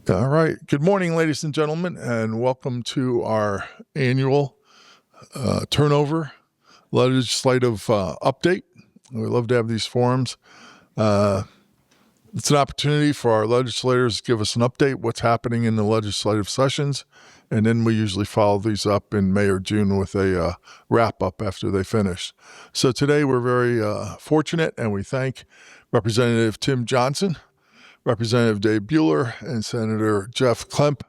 All right. Good morning, ladies and gentlemen, and welcome to our annual turnover legislative update. We love to have these forums. It's an opportunity for our legislators to give us an update, what's happening in the legislative sessions, and then we usually follow these up in May or June with a wrap-up after they finish. So today we're very fortunate, and we thank Representative Tim Johnson, Representative Dave Bueller, and Senator Jeff Klemp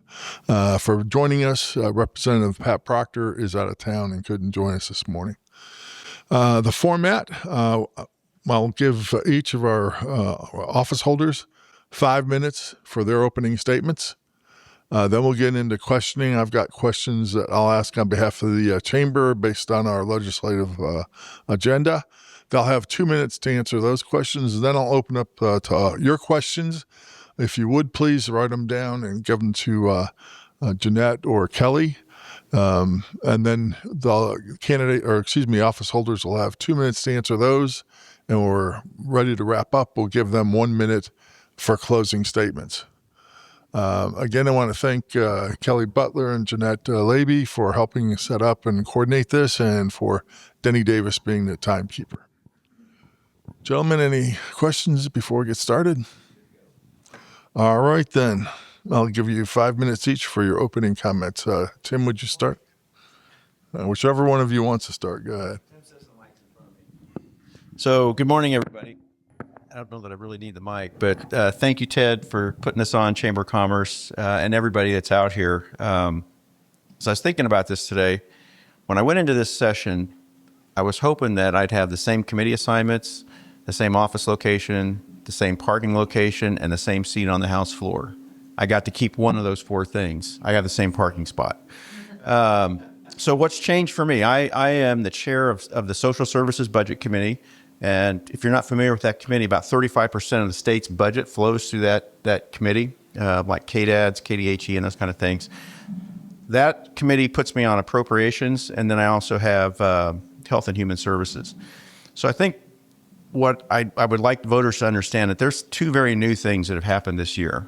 for joining us. Representative Pat Proctor is out of town and couldn't join us this morning. The format, I'll give each of our office holders 5 minutes for their opening statements. Then we'll get into questioning. I've got questions that I'll ask on behalf of the chamber based on our legislative agenda. They'll have 2 minutes to answer those questions. Then I'll open up to your questions. If you would, please write them down and give them to Jeanette or Kelly. And then the office holders will have 2 minutes to answer those. And we're ready to wrap up. We'll give them 1 minute for closing statements. Again, I want to thank Kelly Butler and Jeanette Laby for helping set up and coordinate this, and for Denny Davis being the timekeeper. Gentlemen, any questions before we get started? All right, then. I'll give you 5 minutes each for your opening comments. Tim, would you start? Whichever one of you wants to start, go ahead. So, good morning, everybody. I don't know that I really need the mic, but thank you, Ted, for putting this on, Chamber of Commerce, and everybody that's out here. So I was thinking about this today. When I went into this session, I was hoping that I'd have the same committee assignments, the same office location, the same parking location, and the same seat on the House floor. I got to keep one of those four things. I have the same parking spot. So what's changed for me? I am the chair of the Social Services Budget Committee. And if you're not familiar with that committee, about 35% of the state's budget flows through that committee, like KDADS, KDHE, and those kind of things. That committee puts me on appropriations, and then I also have Health and Human Services. So I think what I would like voters to understand that there's two very new things that have happened this year.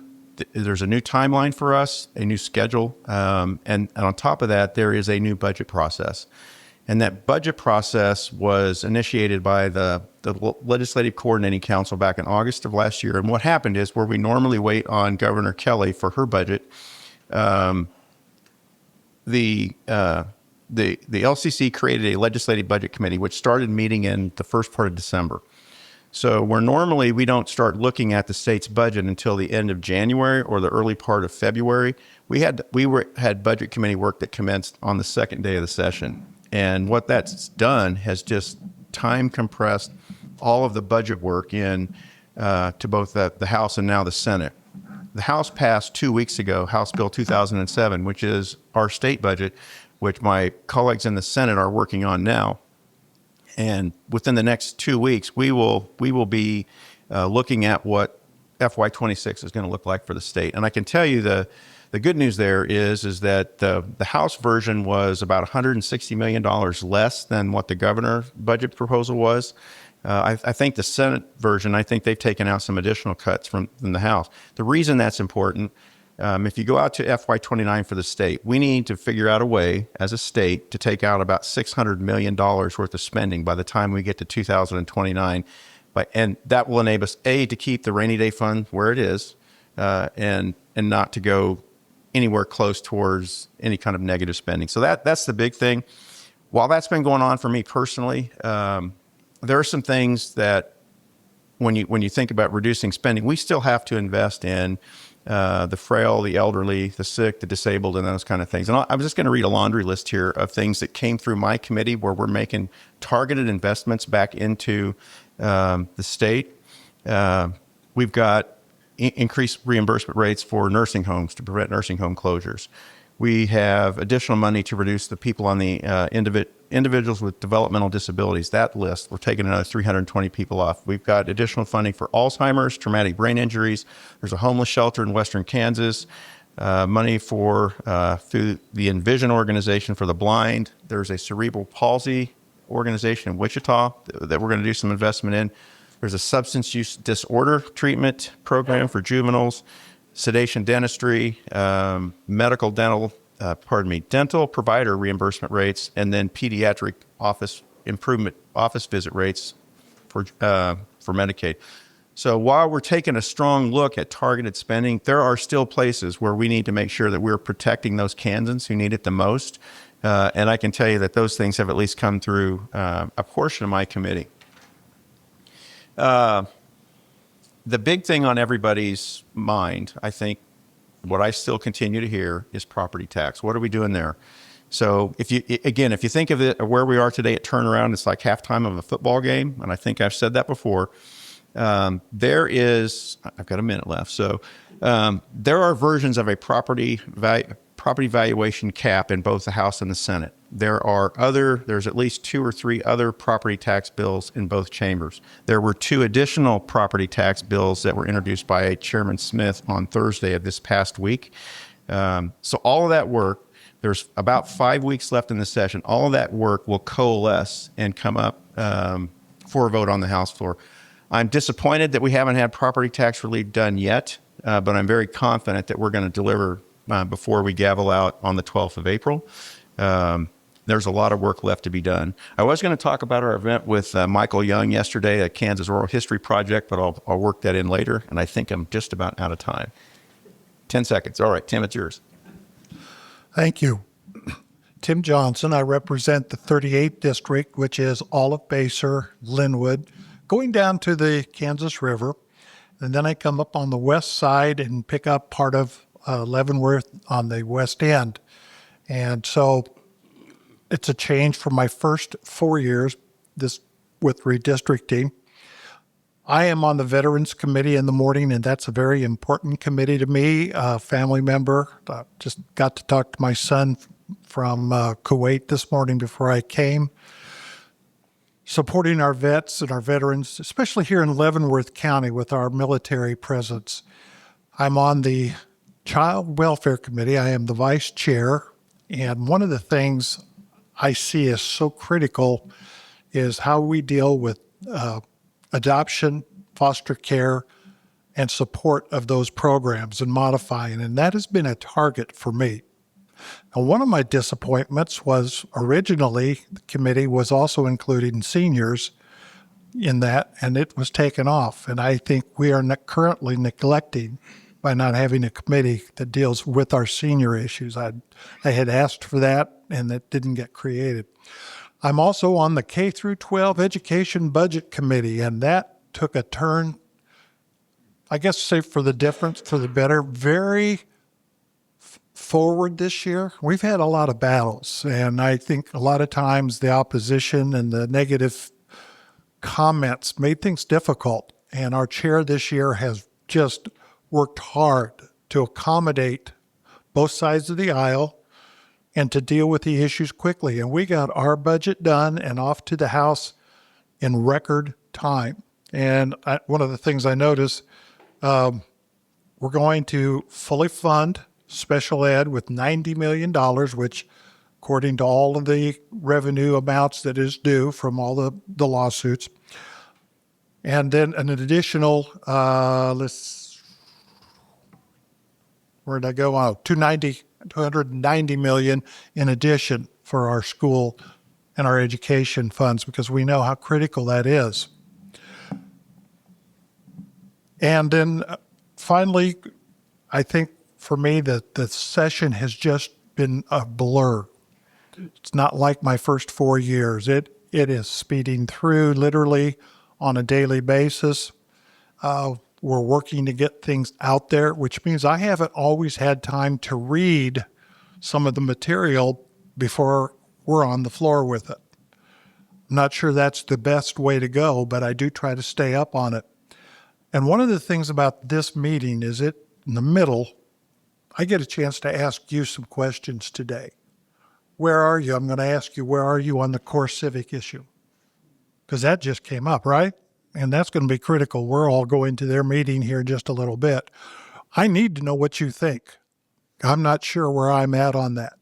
There's a new timeline for us, a new schedule, and on top of that, there is a new budget process. And that budget process was initiated by the Legislative Coordinating Council back in August of last year. And what happened is, where we normally wait on Governor Kelly for her budget, the LCC created a Legislative Budget Committee, which started meeting in the first part of December. So where normally we don't start looking at the state's budget until the end of January or the early part of February, we had budget committee work that commenced on the second day of the session. And what that's done has just time compressed all of the budget work in to both the House and now the Senate. The House passed 2 weeks ago House Bill 2007, which is our state budget, which my colleagues in the Senate are working on now. And within the next 2 weeks, we will be looking at what FY26 is going to look like for the state. And I can tell you the good news there is that the House version was about $160 million less than what the governor's budget proposal was. I think the Senate version, I think they've taken out some additional cuts from the House. The reason that's important, if you go out to FY29 for the state, we need to figure out a way as a state to take out about $600 million worth of spending by the time we get to 2029. And that will enable us, A, to keep the rainy day fund where it is, and not to go anywhere close towards any kind of negative spending. So that's the big thing. While that's been going on for me personally, there are some things that when you think about reducing spending, we still have to invest in the frail, the elderly, the sick, the disabled, and those kind of things. And I'm just going to read a laundry list here of things that came through my committee where we're making targeted investments back into the state. We've got increased reimbursement rates for nursing homes to prevent nursing home closures. We have additional money to reduce the people on the individuals with developmental disabilities. That list, we're taking another 320 people off. We've got additional funding for Alzheimer's, traumatic brain injuries. There's a homeless shelter in Western Kansas. Money for through the Envision organization for the blind. There's a cerebral palsy organization in Wichita that we're going to do some investment in. There's a substance use disorder treatment program for juveniles. sedation dentistry, dental provider reimbursement rates, and then pediatric office visit rates for Medicaid. So while we're taking a strong look at targeted spending, there are still places where we need to make sure that we're protecting those Kansans who need it the most. And I can tell you that those things have at least come through a portion of my committee. The big thing on everybody's mind, I think, what I still continue to hear is property tax. What are we doing there? So if you think of it, where we are today at turnaround, it's like halftime of a football game. And I think I've said that before. I've got a minute left. So there are versions of a property valuation cap in both the House and the Senate. There's at least 2 or 3 other property tax bills in both chambers. There were 2 additional property tax bills that were introduced by Chairman Smith on Thursday of this past week. So all of that work, there's about 5 weeks left in the session. All of that work will coalesce and come up for a vote on the House floor. I'm disappointed that we haven't had property tax relief done yet, but I'm very confident that we're going to deliver before we gavel out on the 12th of April. There's a lot of work left to be done. I was going to talk about our event with Michael Young yesterday, a Kansas Oral History Project, but I'll work that in later, and I think I'm just about out of time. 10 seconds. All right, Tim, it's yours. Thank you. Tim Johnson. I represent the 38th District, which is all of Basehor, Linwood, going down to the Kansas River. And then I come up on the west side and pick up part of Leavenworth on the west end. And so it's a change from my first 4 years with redistricting. I am on the Veterans Committee in the morning, and that's a very important committee to me. A family member, just got to talk to my son from Kuwait this morning before I came. Supporting our vets and our veterans, especially here in Leavenworth County with our military presence. I'm on the Child Welfare Committee. I am the vice chair. And one of the things I see as so critical is how we deal with adoption, foster care, and support of those programs and modifying. And that has been a target for me. Now, one of my disappointments was originally the committee was also including seniors in that, and it was taken off. And I think we are currently neglecting by not having a committee that deals with our senior issues. I had asked for that, and that didn't get created. I'm also on the K through 12 Education Budget Committee, and that took a turn, I guess, say for the difference, for the better, very forward this year. We've had a lot of battles, and I think a lot of times the opposition and the negative comments made things difficult. And our chair this year has just worked hard to accommodate both sides of the aisle and to deal with the issues quickly. And we got our budget done and off to the House in record time. And one of the things I noticed, we're going to fully fund special ed with $90 million, which according to all of the revenue amounts that is due from all the lawsuits. And then an additional, where'd I go? Oh, $290 million in addition for our school and our education funds, because we know how critical that is. And then finally, I think for me that the session has just been a blur. It's not like my first 4 years. It is speeding through literally on a daily basis. We're working to get things out there, which means I haven't always had time to read some of the material before we're on the floor with it. I'm not sure that's the best way to go, but I do try to stay up on it. And one of the things about this meeting is in the middle, I get a chance to ask you some questions today. Where are you? I'm going to ask you, where are you on the Core Civic issue? Because that just came up, right? And that's going to be critical. We're all going to their meeting here in just a little bit. I need to know what you think. I'm not sure where I'm at on that.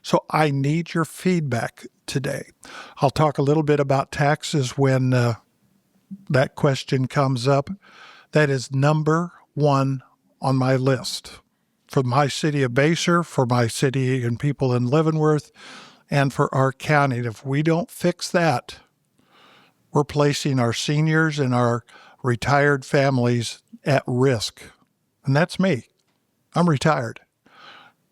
So I need your feedback today. I'll talk a little bit about taxes when that question comes up. That is number one on my list for my city of Basehor, for my city and people in Leavenworth, and for our county. And if we don't fix that, we're placing our seniors and our retired families at risk. And that's me. I'm retired.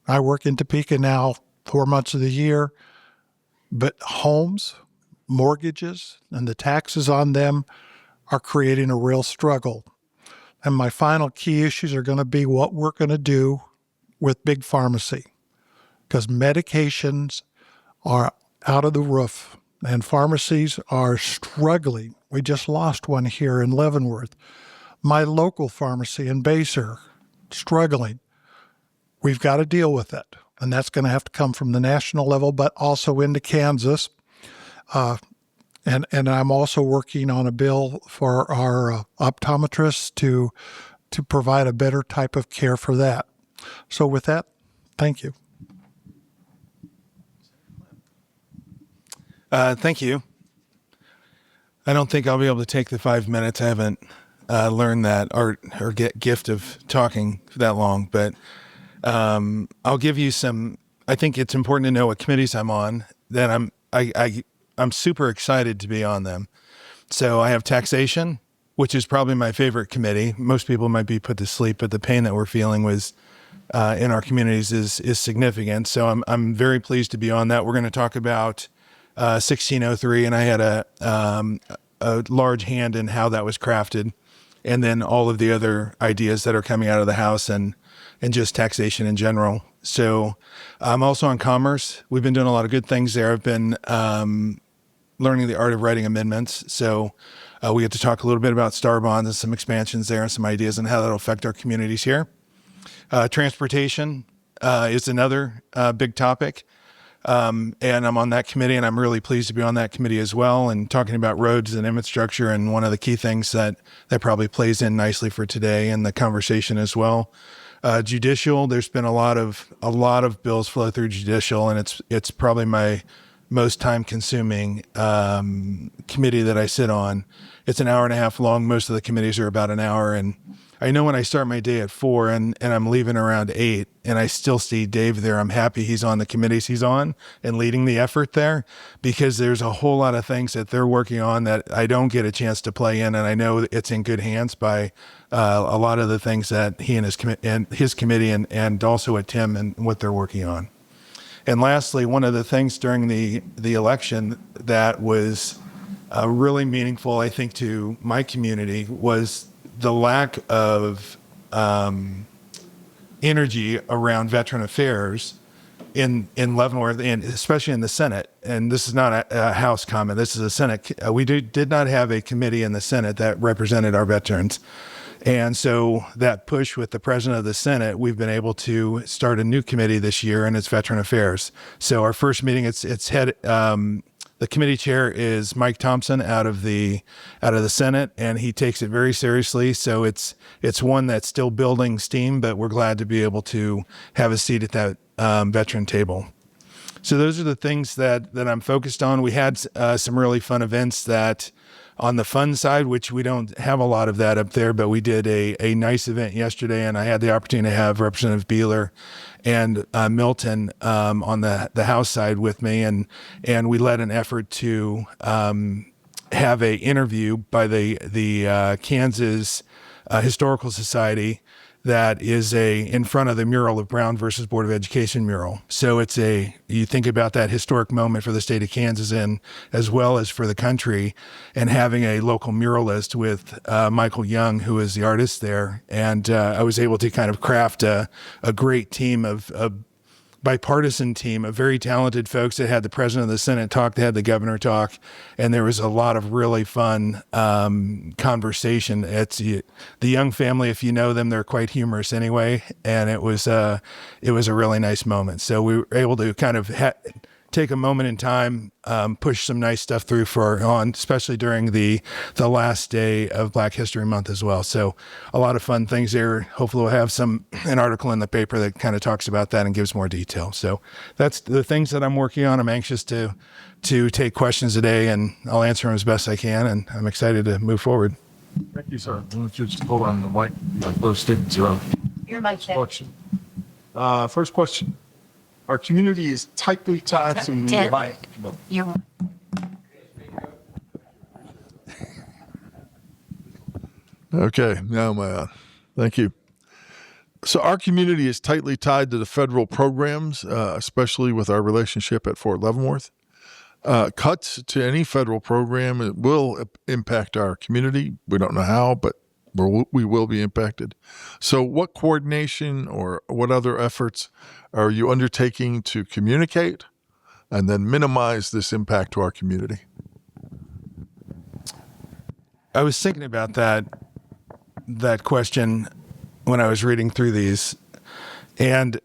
I work in Topeka now 4 months of the year, but homes, mortgages, and the taxes on them are creating a real struggle. And my final key issues are going to be what we're going to do with big pharmacy, because medications are out of the roof and pharmacies are struggling. We just lost one here in Leavenworth. My local pharmacy in Basehor, struggling. We've got to deal with it. And that's going to have to come from the national level, but also into Kansas. And I'm also working on a bill for our optometrists to provide a better type of care for that. So with that, thank you. Thank you. I don't think I'll be able to take the 5 minutes. I haven't learned that art or gift of talking for that long, but I'll give you some. I think it's important to know what committees I'm on. That I'm super excited to be on them. So I have taxation, which is probably my favorite committee. Most people might be put to sleep, but the pain that we're feeling was in our communities is significant. So I'm very pleased to be on that. We're going to talk about 1603, and I had a large hand in how that was crafted, and then all of the other ideas that are coming out of the House and just taxation in general. So I'm also on commerce. We've been doing a lot of good things there. I've been learning the art of writing amendments. So we get to talk a little bit about star bonds and some expansions there and some ideas on how that'll affect our communities here. Transportation is another big topic. And I'm on that committee, and I'm really pleased to be on that committee as well, and talking about roads and infrastructure. And one of the key things that probably plays in nicely for today and the conversation as well. Judicial, there's been a lot of bills flow through judicial, and it's probably my most time consuming committee that I sit on. It's an hour and a half long. Most of the committees are about an hour, and I know when I start my day at 4 and I'm leaving around 8 and I still see Dave there, I'm happy he's on the committees he's on and leading the effort there, because there's a whole lot of things that they're working on that I don't get a chance to play in. And I know it's in good hands by a lot of the things that he and his committee and also at Tim and what they're working on. And lastly, one of the things during the election that was really meaningful, I think, to my community was the lack of energy around veteran affairs in Leavenworth, and especially in the Senate. And this is not a House comment. This is a Senate. We did not have a committee in the Senate that represented our veterans. And so that push with the president of the Senate, we've been able to start a new committee this year, and it's Veteran Affairs. So our first meeting, it's head. The committee chair is Mike Thompson out of the Senate, and he takes it very seriously. So it's one that's still building steam, but we're glad to be able to have a seat at that veteran table. So those are the things that I'm focused on. We had some really fun events that on the fun side, which we don't have a lot of that up there, but we did a nice event yesterday, and I had the opportunity to have Representative Beeler and Milton on the House side with me, and we led an effort to have a interview by the Kansas Historical Society that is in front of the mural of Brown versus Board of Education mural. So you think about that historic moment for the state of Kansas and as well as for the country, and having a local muralist with Michael Young, who is the artist there. And I was able to kind of craft a great team of bipartisan team of very talented folks that had the president of the Senate talk, they had the governor talk, and there was a lot of really fun conversation. It's the Young family, if you know them, they're quite humorous anyway, and it was a really nice moment. So we were able to kind of take a moment in time, push some nice stuff through especially during the last day of Black History Month as well. So a lot of fun things there. Hopefully we'll have an article in the paper that kind of talks about that and gives more detail. So that's the things that I'm working on. I'm anxious to take questions today, and I'll answer them as best I can, and I'm excited to move forward. Thank you, sir. Let's just hold on the mic. Close statements are up. Your mic check. Question. First question. Our community is tightly tied to Ted. life. You're Okay, now my thank you. So our community is tightly tied to the federal programs, especially with our relationship at Fort Leavenworth. Cuts to any federal program it will impact our community. We don't know how, but we will be impacted. So what coordination or what other efforts are you undertaking to communicate and then minimize this impact to our community? I was thinking about that question when I was reading through these, and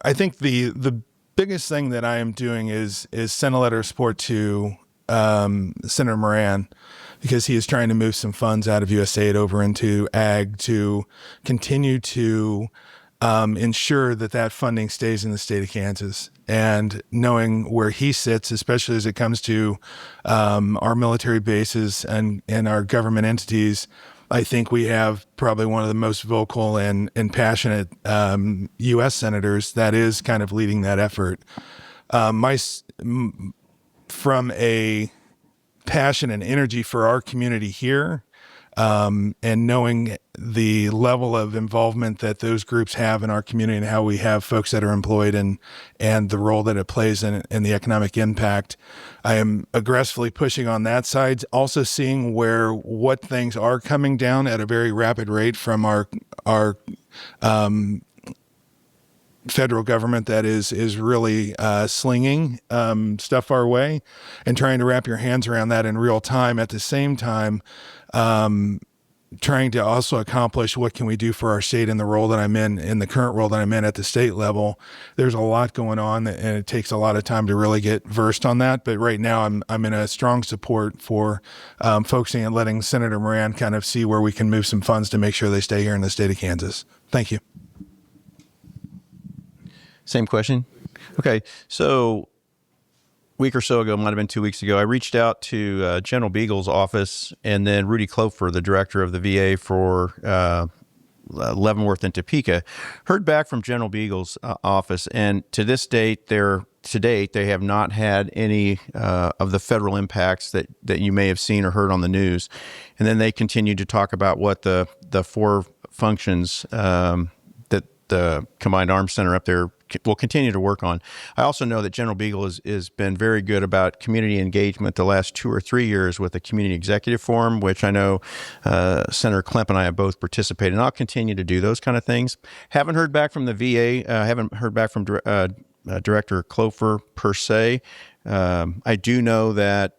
I think the biggest thing that I am doing is send a letter of support to Senator Moran, because he is trying to move some funds out of USAID over into ag to continue to ensure that funding stays in the state of Kansas. And knowing where he sits, especially as it comes to our military bases and our government entities, I think we have probably one of the most vocal and passionate U.S. senators that is kind of leading that effort. From a passion and energy for our community here, and knowing the level of involvement that those groups have in our community and how we have folks that are employed and the role that it plays in the economic impact, I am aggressively pushing on that side. Also seeing what things are coming down at a very rapid rate from our federal government that is really slinging stuff our way, and trying to wrap your hands around that in real time. At the same time, trying to also accomplish what can we do for our state in the role that I'm in the current role that I'm in at the state level. There's a lot going on, and it takes a lot of time to really get versed on that. But right now I'm in a strong support for focusing and letting Senator Moran kind of see where we can move some funds to make sure they stay here in the state of Kansas. Thank you. Same question. Okay. So a week or so ago, might have been 2 weeks ago, I reached out to General Beagle's office and then Rudy Klofer, the director of the VA for Leavenworth and Topeka. Heard back from General Beagle's office, and to date, they have not had any of the federal impacts that you may have seen or heard on the news. And then they continued to talk about what the four functions that the Combined Arms Center up there will continue to work on. I also know that General Beagle has been very good about community engagement the last 2 or 3 years with the Community Executive Forum, which I know Senator Klemp and I have both participated in. I'll continue to do those kind of things. Haven't heard back from the VA. Haven't heard back from Director Klofer per se. I do know that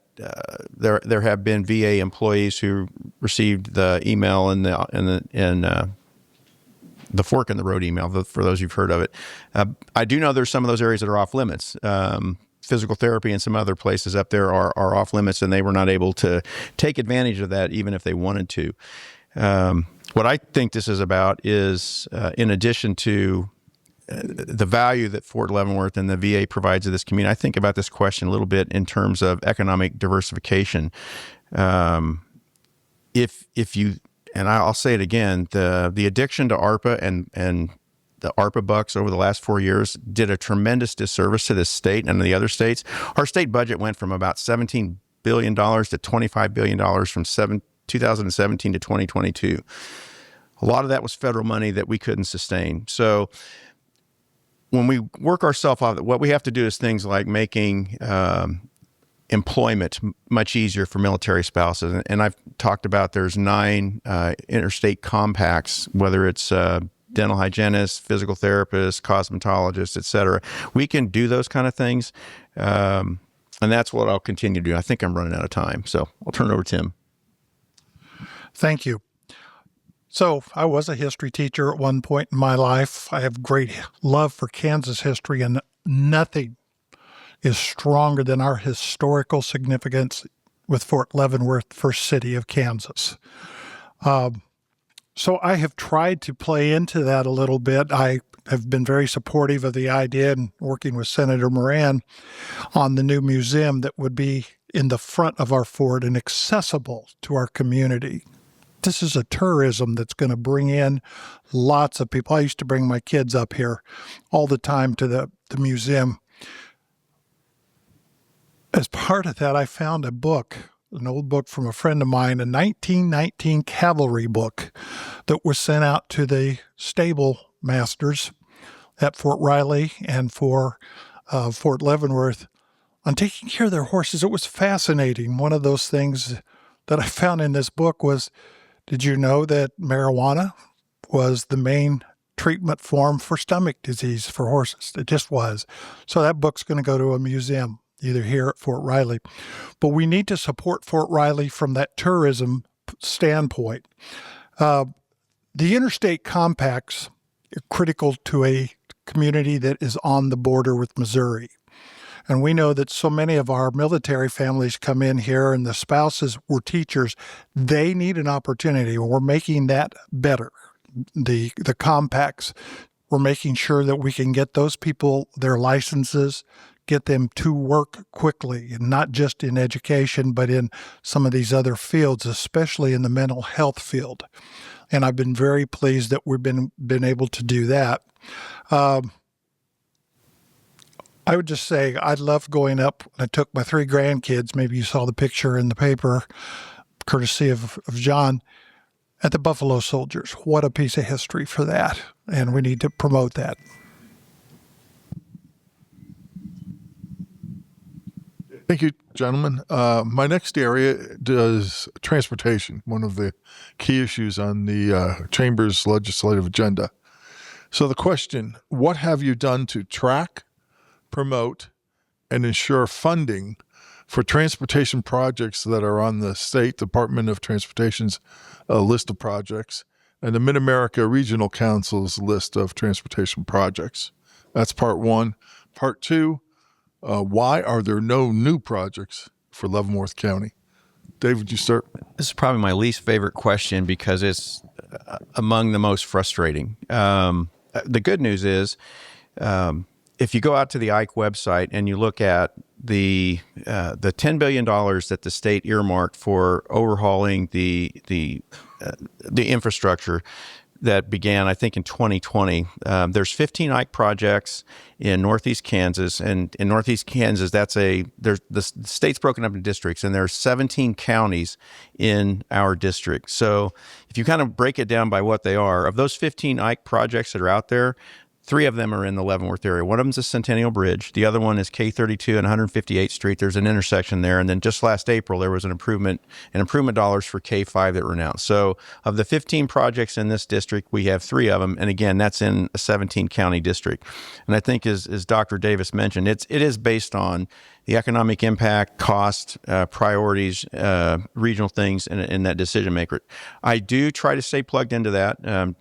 there have been VA employees who received the email and the fork in the road email, for those who've heard of it. I do know there's some of those areas that are off limits. Physical therapy and some other places up there are off limits, and they were not able to take advantage of that even if they wanted to. What I think this is about is, in addition to the value that Fort Leavenworth and the VA provides to this community, I think about this question a little bit in terms of economic diversification. If you, and I'll say it again, the addiction to ARPA and the ARPA bucks over the last 4 years did a tremendous disservice to this state and the other states. Our state budget went from about $17 billion to $25 billion from 2017 to 2022. A lot of that was federal money that we couldn't sustain. So when we work ourselves off, what we have to do is things like making employment much easier for military spouses. And I've talked about there's 9 interstate compacts, whether it's dental hygienists, physical therapists, cosmetologists, et cetera. We can do those kind of things. And that's what I'll continue to do. I think I'm running out of time, so I'll turn it over to Tim. Thank you. So I was a history teacher at one point in my life. I have great love for Kansas history, and nothing is stronger than our historical significance with Fort Leavenworth, first city of Kansas. So I have tried to play into that a little bit. I have been very supportive of the idea and working with Senator Moran on the new museum that would be in the front of our fort and accessible to our community this is a tourism that's going to bring in lots of people. I used to bring my kids up here all the time to the museum. As part of that, I found a book, an old book from a friend of mine, a 1919 cavalry book that was sent out to the stable masters at Fort Riley and for Fort Leavenworth on taking care of their horses. It was fascinating. One of those things that I found in this book was, did you know that marijuana was the main treatment form for stomach disease for horses? It just was. So that book's going to go to a museum, either here at Fort Riley. But we need to support Fort Riley from that tourism standpoint. The interstate compacts are critical to a community that is on the border with Missouri. And we know that so many of our military families come in here and the spouses were teachers. They need an opportunity. We're making that better. The compacts, we're making sure that we can get those people their licenses, get them to work quickly, and not just in education, but in some of these other fields, especially in the mental health field. And I've been very pleased that we've been able to do that. I would just say I loved going up. I took my 3 grandkids. Maybe you saw the picture in the paper, courtesy of John, at the Buffalo Soldiers. What a piece of history for that. And we need to promote that. Thank you, gentlemen. My next area is transportation, one of the key issues on the Chamber's legislative agenda. So the question, what have you done to track, promote, and ensure funding for transportation projects that are on the State Department of Transportation's list of projects and the Mid-America Regional Council's list of transportation projects? That's part one. Part two, why are there no new projects for Leavenworth County? David, you start. This is probably my least favorite question because it's among the most frustrating. The good news is, if you go out to the Ike website and you look at the $10 billion that the state earmarked for overhauling the infrastructure that began, I think, in 2020. There's 15 Ike projects in Northeast Kansas, and in Northeast Kansas, the state's broken up into districts, and there's 17 counties in our district. So if you kind of break it down by what they are, of those 15 Ike projects that are out there, 3 of them are in the Leavenworth area. One of them is a Centennial Bridge. The other one is K32 and 158th Street. There's an intersection there. And then just last April, there was an improvement dollars for K5 that were announced. So of the 15 projects in this district, we have 3 of them. And again, that's in a 17-county district. And I think as Dr. Davis mentioned, it is based on the economic impact, cost, priorities, regional things in that decision maker. I do try to stay plugged into that.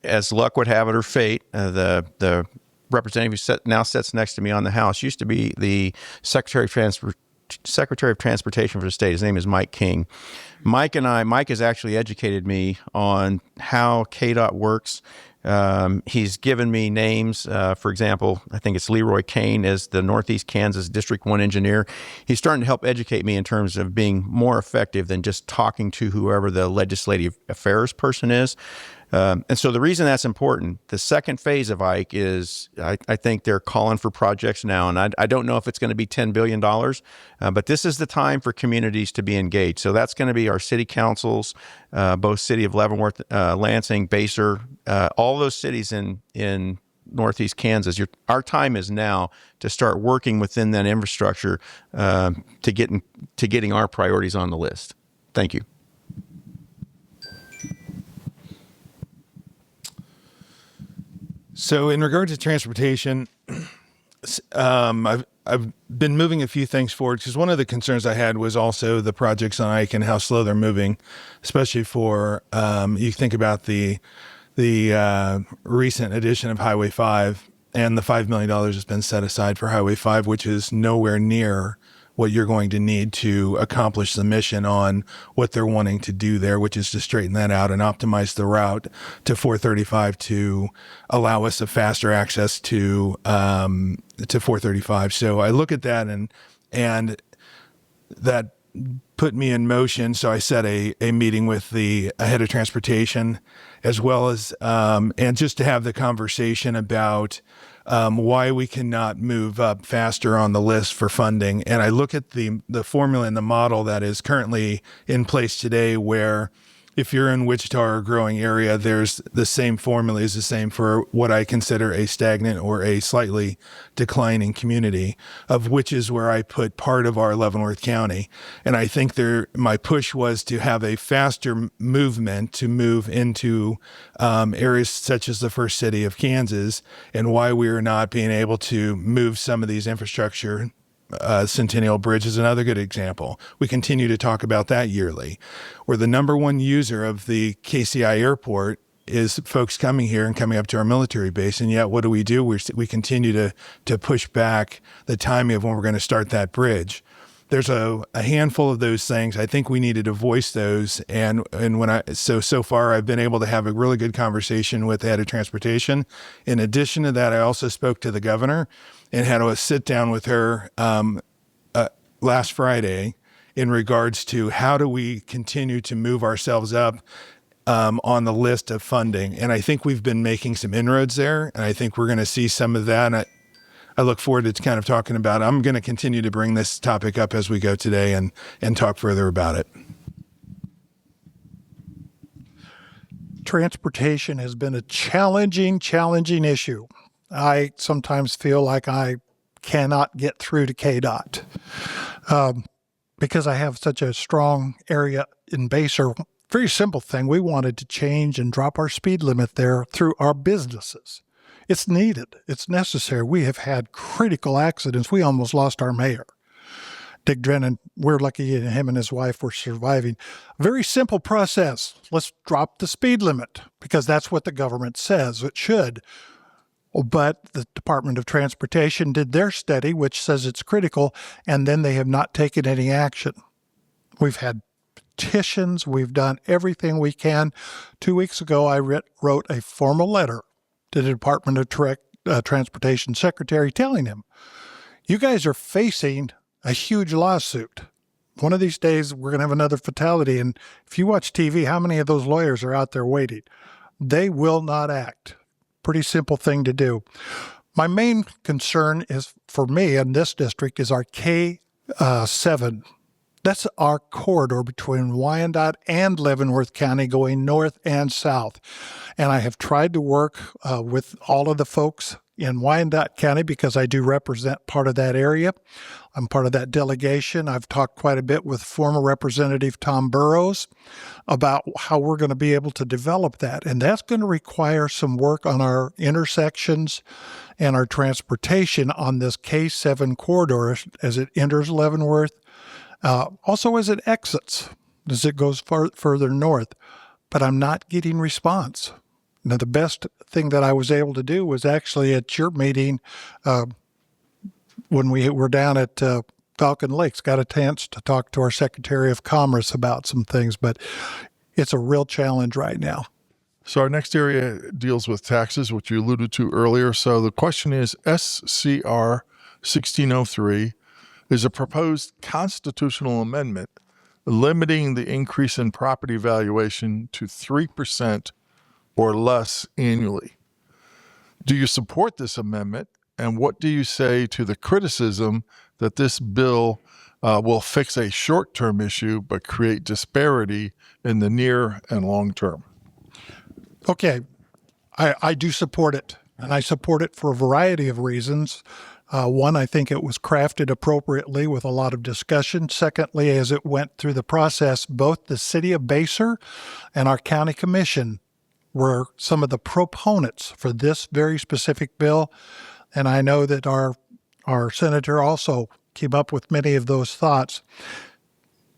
As luck would have it, or fate, the representative who now sits next to me on the House used to be the Secretary of Transportation for the state. His name is Mike King. Mike has actually educated me on how KDOT works. He's given me names. For example, I think it's Leroy Kane as the Northeast Kansas District 1 engineer. He's starting to help educate me in terms of being more effective than just talking to whoever the legislative affairs person is. And so the reason that's important, the second phase of Ike is, I think they're calling for projects now, and I don't know if it's going to be $10 billion, but this is the time for communities to be engaged. So that's going to be our city councils, both city of Leavenworth, Lansing, Baser, all those cities in Northeast Kansas. Our time is now to start working within that infrastructure to getting our priorities on the list. Thank you. So in regard to transportation, I've been moving a few things forward because one of the concerns I had was also the projects on Ike and how slow they're moving, especially for you think about the recent addition of Highway 5 and the $5 million has been set aside for Highway 5, which is nowhere near what you're going to need to accomplish the mission on what they're wanting to do there, which is to straighten that out and optimize the route to 435 to allow us a faster access to 435. So I look at that and that put me in motion. So I set a meeting with the head of transportation, as well as, and just to have the conversation about why we cannot move up faster on the list for funding. And I look at the formula and the model that is currently in place today, where if you're in Wichita or a growing area, there's the same formula is the same for what I consider a stagnant or a slightly declining community, of which is where I put part of our Leavenworth County. And I think my push was to have a faster movement to move into areas such as the first city of Kansas, and why we are not being able to move some of these infrastructure. Centennial Bridge is another good example. We continue to talk about that yearly. We're the number one user of the KCI airport is folks coming here and coming up to our military base. And yet what do? We continue to push back the timing of when we're going to start that bridge. There's a handful of those things. I think we needed to voice those. And so far I've been able to have a really good conversation with the head of transportation. In addition to that, I also spoke to the governor and had a sit down with her last Friday in regards to how do we continue to move ourselves up on the list of funding. And I think we've been making some inroads there, and I think we're going to see some of that. And I look forward to kind of talking about it. I'm going to continue to bring this topic up as we go today and talk further about it. Transportation has been a challenging issue. I sometimes feel like I cannot get through to KDOT because I have such a strong area in Baser. Very simple thing. We wanted to change and drop our speed limit there through our businesses. It's needed. It's necessary. We have had critical accidents. We almost lost our mayor, Dick Drennan. We're lucky him and his wife were surviving. Very simple process. Let's drop the speed limit because that's what the government says it should. But the Department of Transportation did their study, which says it's critical, and then they have not taken any action. We've had petitions. We've done everything we can. 2 weeks ago, I wrote a formal letter to the Department of Transportation Secretary telling him, you guys are facing a huge lawsuit. One of these days, we're going to have another fatality. And if you watch TV, how many of those lawyers are out there waiting? They will not act. Pretty simple thing to do. My main concern is for me in this district is our K7. That's our corridor between Wyandotte and Leavenworth County going north and south. And I have tried to work with all of the folks in Wyandotte County because I do represent part of that area. I'm part of that delegation. I've talked quite a bit with former Representative Tom Burrows about how we're going to be able to develop that. And that's going to require some work on our intersections and our transportation on this K7 corridor as it enters Leavenworth. Also as it exits, as it goes further north. But I'm not getting response. Now, the best thing that I was able to do was actually at your meeting when we were down at Falcon Lakes, got a chance to talk to our Secretary of Commerce about some things, but it's a real challenge right now. So our next area deals with taxes, which you alluded to earlier. So the question is, SCR 1603 is a proposed constitutional amendment limiting the increase in property valuation to 3% or less annually. Do you support this amendment? And what do you say to the criticism that this bill will fix a short-term issue but create disparity in the near and long term? Okay, I do support it, and I support it for a variety of reasons. One, I think it was crafted appropriately with a lot of discussion. Secondly, as it went through the process, both the city of Baser and our county commission were some of the proponents for this very specific bill. And I know that our senator also came up with many of those thoughts.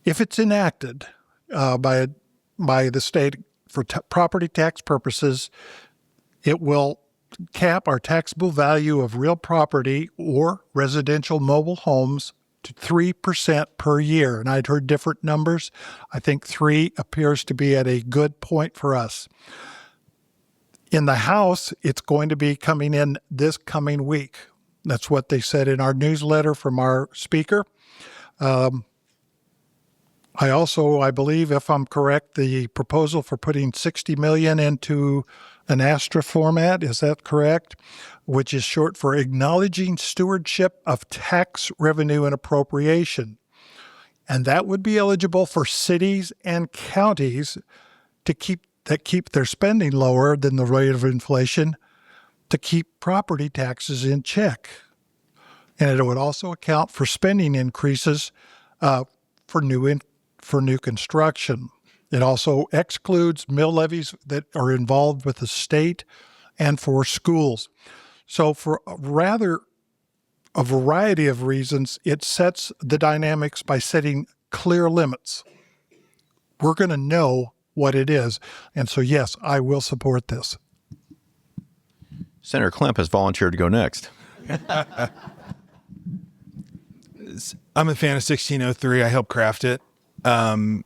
If it's enacted by the state for property tax purposes, it will cap our taxable value of real property or residential mobile homes to 3% per year. And I'd heard different numbers. I think 3 appears to be at a good point for us. In the House, it's going to be coming in this coming week. That's what they said in our newsletter from our speaker. I believe, if I'm correct, the proposal for putting 60 million into an ASTRA format, is that correct? Which is short for Acknowledging Stewardship of Tax Revenue and Appropriation. And that would be eligible for cities and counties to keep their spending lower than the rate of inflation, to keep property taxes in check. And it would also account for spending increases for new construction. It also excludes mill levies that are involved with the state and for schools. So for a variety of reasons, it sets the dynamics by setting clear limits. We're going to know what it is. And so, yes, I will support this. Senator Klemp has volunteered to go next. I'm a fan of 1603. I helped craft it. And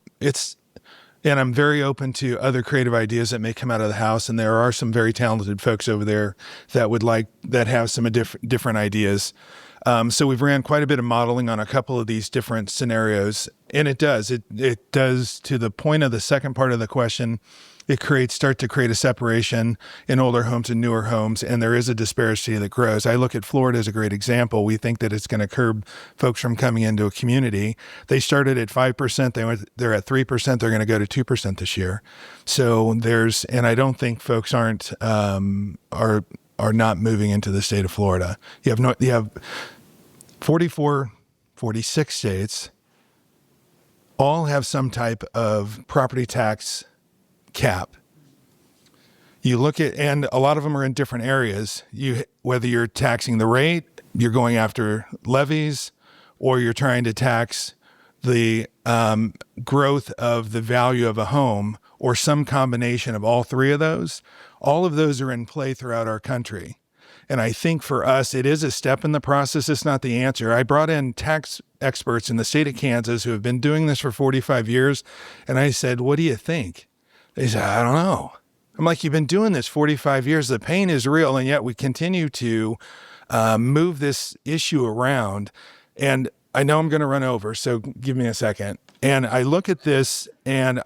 I'm very open to other creative ideas that may come out of the House. And there are some very talented folks over there that have some different ideas. So we've ran quite a bit of modeling on a couple of these different scenarios. And it does to the point of the second part of the question. It start to create a separation in older homes and newer homes, and there is a disparity that grows. I look at Florida as a great example. We think that it's going to curb folks from coming into a community. They started at 5%. They're at 3%. They're going to go to 2% this year. So and I don't think folks are not moving into the state of Florida. You have 46 states, all have some type of property tax cap. You look at, and a lot of them are in different areas. Whether you're taxing the rate, you're going after levies, or you're trying to tax the growth of the value of a home, or some combination of all three of those. All of those are in play throughout our country. And I think for us, it is a step in the process. It's not the answer. I brought in tax experts in the state of Kansas who have been doing this for 45 years. And I said, what do you think? They said, I don't know. I'm like, you've been doing this 45 years. The pain is real. And yet we continue to move this issue around. And I know I'm going to run over, so give me a second. And I look at this, and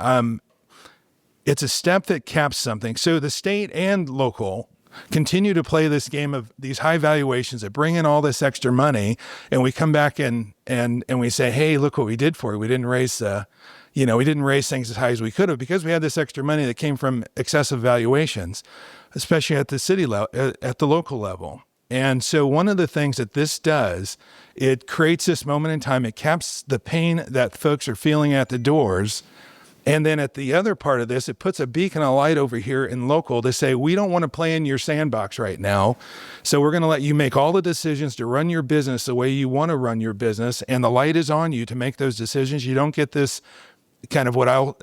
it's a step that caps something. So the state and local continue to play this game of these high valuations that bring in all this extra money. And we come back and we say, hey, look what we did for you. We didn't raise things as high as we could have because we had this extra money that came from excessive valuations, especially at the city level, at the local level. And so one of the things that this does, it creates this moment in time. It caps the pain that folks are feeling at the doors. And then at the other part of this, it puts a beacon of light over here in local to say, we don't want to play in your sandbox right now. So we're going to let you make all the decisions to run your business the way you want to run your business. And the light is on you to make those decisions. You don't get this kind of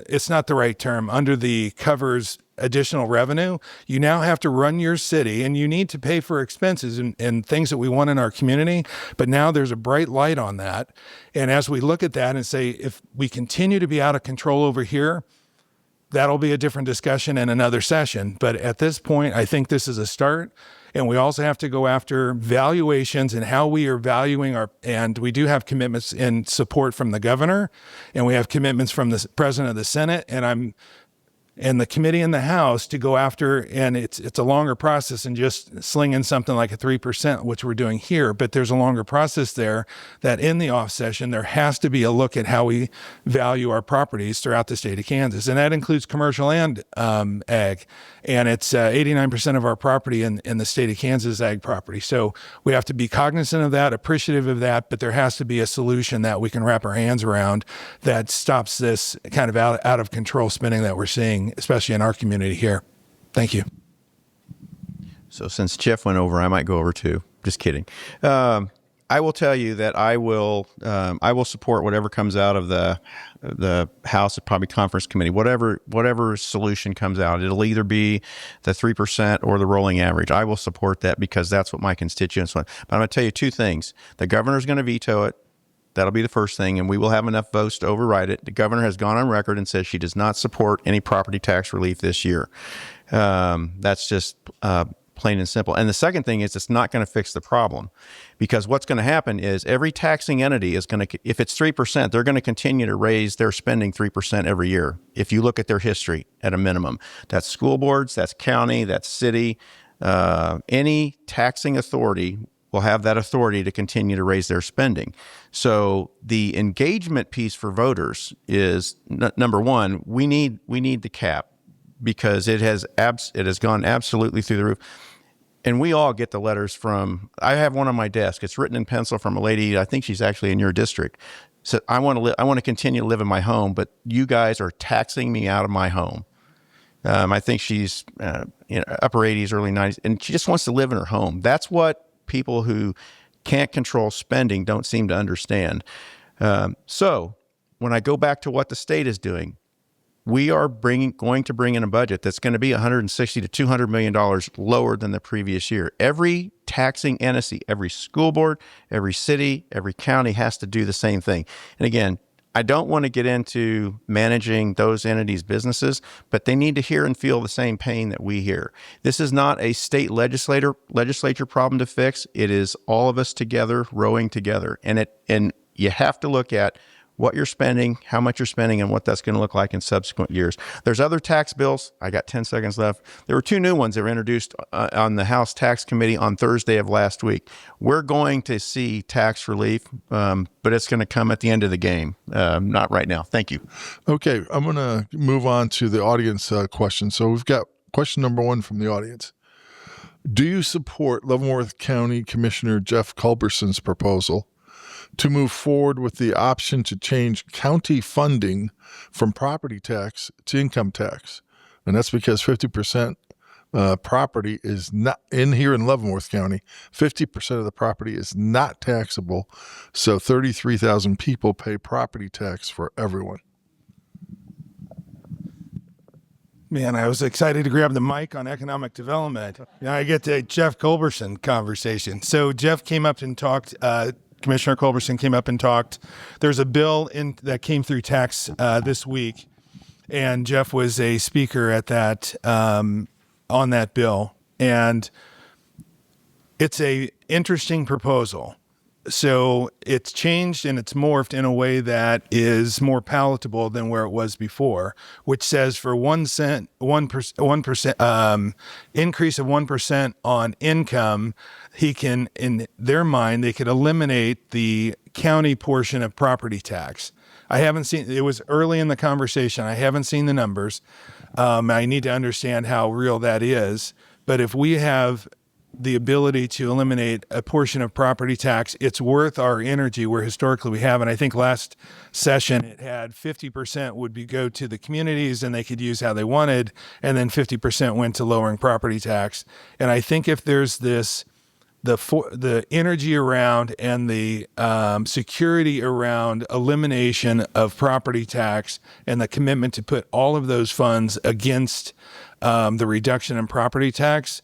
it's not the right term, under the covers additional revenue. You now have to run your city, and you need to pay for expenses and things that we want in our community. But now there's a bright light on that. And as we look at that and say, if we continue to be out of control over here, that'll be a different discussion in another session. But at this point, I think this is a start. And we also have to go after valuations and how we are valuing and we do have commitments in support from the governor, and we have commitments from the president of the Senate, and the committee in the House to go after, and it's a longer process than just slinging something like a 3%, which we're doing here, but there's a longer process there that in the off session, there has to be a look at how we value our properties throughout the state of Kansas. And that includes commercial and ag. And it's 89% of our property in the state of Kansas is ag property. So we have to be cognizant of that, appreciative of that, but there has to be a solution that we can wrap our hands around that stops this kind of out of control spending that we're seeing, especially in our community here. Thank you. So since Jeff went over, I might go over too. Just kidding. I will tell you that I will support whatever comes out of the House, probably Conference Committee, whatever solution comes out. It'll either be the 3% or the rolling average. I will support that because that's what my constituents want. But I'm going to tell you two things. The governor's going to veto it. That'll be the first thing, and we will have enough votes to override it. The governor has gone on record and said she does not support any property tax relief this year. That's just plain and simple. And the second thing is it's not going to fix the problem, because what's going to happen is every taxing entity is going to, if it's 3%, they're going to continue to raise their spending 3% every year. If you look at their history at a minimum, that's school boards, that's county, that's city, any taxing authority will have that authority to continue to raise their spending. So the engagement piece for voters is number one, we need the cap, because it has gone absolutely through the roof. And we all get the letters from, I have one on my desk. It's written in pencil from a lady, I think she's actually in your district. So I want to continue to live in my home, but you guys are taxing me out of my home. I think she's upper 80s, early 90s, and she just wants to live in her home. That's what people who can't control spending don't seem to understand. So when I go back to what the state is doing, we are going to bring in a budget that's going to be $160 to $200 million lower than the previous year. Every taxing entity, every school board, every city, every county has to do the same thing. And again, I don't want to get into managing those entities' businesses, but they need to hear and feel the same pain that we hear. This is not a state legislature problem to fix. It is all of us together, rowing together. And you have to look at what you're spending, how much you're spending, and what that's going to look like in subsequent years. There's other tax bills. I got 10 seconds left. There were two new ones that were introduced on the House Tax Committee on Thursday of last week. We're going to see tax relief, but it's going to come at the end of the game, not right now. Thank you. Okay, I'm going to move on to the audience question. So we've got question number one from the audience. Do you support Leavenworth County Commissioner Jeff Culberson's proposal to move forward with the option to change county funding from property tax to income tax? And that's because 50% property is not in here in Leavenworth County. 50% of the property is not taxable. So 33,000 people pay property tax for everyone. Man, I was excited to grab the mic on economic development. Now I get the Jeff Culberson conversation. So Jeff came up and talked, Commissioner Culberson came up and talked. There's a bill that came through tax this week, and Jeff was a speaker at that on that bill. And it's a interesting proposal. So it's changed and it's morphed in a way that is more palatable than where it was before, which says for 1% increase of 1% on income, he can, in their mind, they could eliminate the county portion of property tax. I haven't seen, it was early in the conversation. I haven't seen the numbers. I need to understand how real that is. But if we have the ability to eliminate a portion of property tax, it's worth our energy where historically we have. And I think last session it had 50% would go to the communities and they could use how they wanted. And then 50% went to lowering property tax. And I think if there's the energy around and the security around elimination of property tax and the commitment to put all of those funds against the reduction in property tax,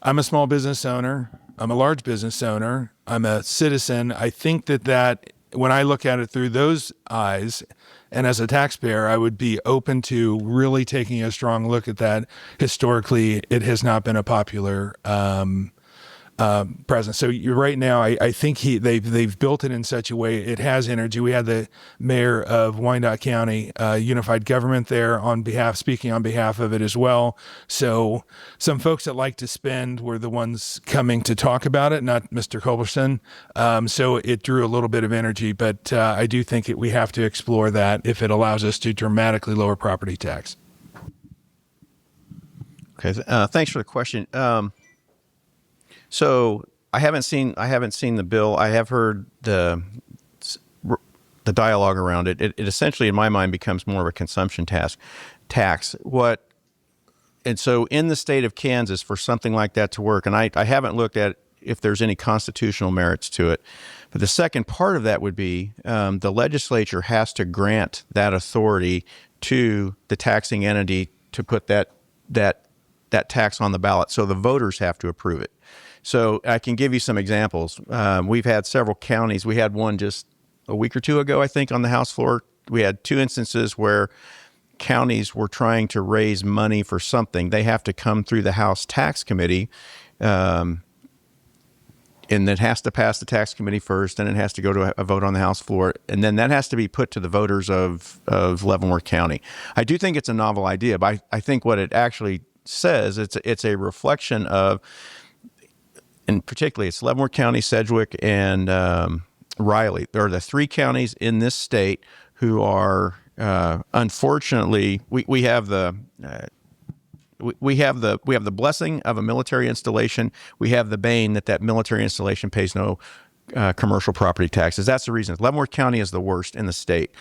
I'm a small business owner. I'm a large business owner. I'm a citizen. I think that when I look at it through those eyes, and as a taxpayer, I would be open to really taking a strong look at that. Historically, it has not been a popular presence. So right now, I think they've built it in such a way it has energy. We had the mayor of Wyandotte County Unified Government there speaking on behalf of it as well. So some folks that like to spend were the ones coming to talk about it, not Mr. Culberson. So it drew a little bit of energy, but I do think we have to explore that if it allows us to dramatically lower property tax. Okay, thanks for the question. So I haven't seen the bill. I have heard the dialogue around it. It essentially, in my mind, becomes more of a consumption tax. And so in the state of Kansas, for something like that to work, and I haven't looked at if there's any constitutional merits to it, but the second part of that would be the legislature has to grant that authority to the taxing entity to put that tax on the ballot. So the voters have to approve it. So I can give you some examples. We've had several counties. We had one just a week or two ago, I think, on the House floor. We had two instances where counties were trying to raise money for something, they have to come through the House Tax Committee, and it has to pass the tax committee first, and it has to go to a vote on the House floor, and then that has to be put to the voters of Leavenworth County. I do think it's a novel idea, but I think what it actually says, it's a reflection of, and particularly it's Leavenworth County, Sedgwick, and Riley. There are the three counties in this state who are, unfortunately, we have the blessing of a military installation. We have the bane that military installation pays no commercial property taxes. That's the reason. Leavenworth County is the worst in the state.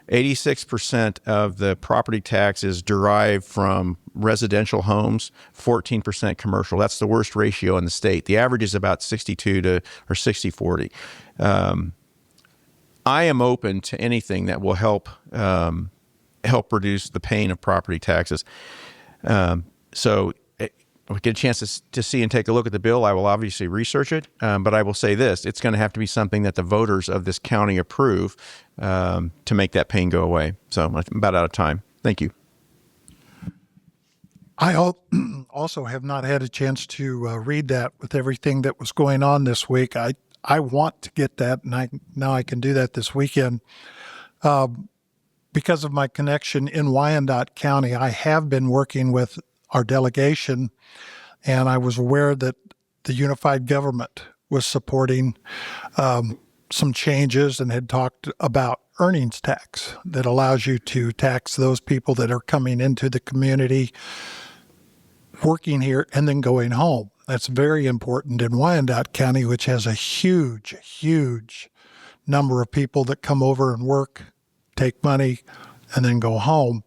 86% of the property tax is derived from residential homes, 14% commercial. That's the worst ratio in the state. The average is about 62 or 60-40. I am open to anything that will help reduce the pain of property taxes. So if we get a chance to see and take a look at the bill, I will obviously research it. But I will say this, it's going to have to be something that the voters of this county approve to make that pain go away. So I'm about out of time. Thank you. I also have not had a chance to read that with everything that was going on this week. I want to get that, and now I can do that this weekend. Because of my connection in Wyandotte County, I have been working with our delegation, and I was aware that the unified government was supporting some changes and had talked about earnings tax that allows you to tax those people that are coming into the community, working here, and then going home. That's very important in Wyandotte County, which has a huge, huge number of people that come over and work, take money, and then go home.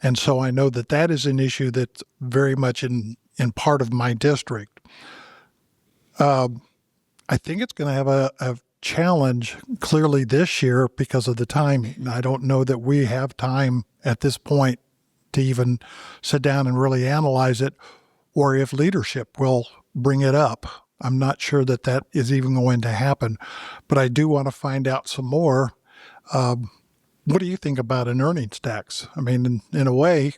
And so I know that is an issue that's very much in part of my district. I think it's going to have a challenge clearly this year because of the timing. I don't know that we have time at this point to even sit down and really analyze it, or if leadership will bring it up. I'm not sure that is even going to happen, but I do want to find out some more. What do you think about an earnings tax? I mean, in a way,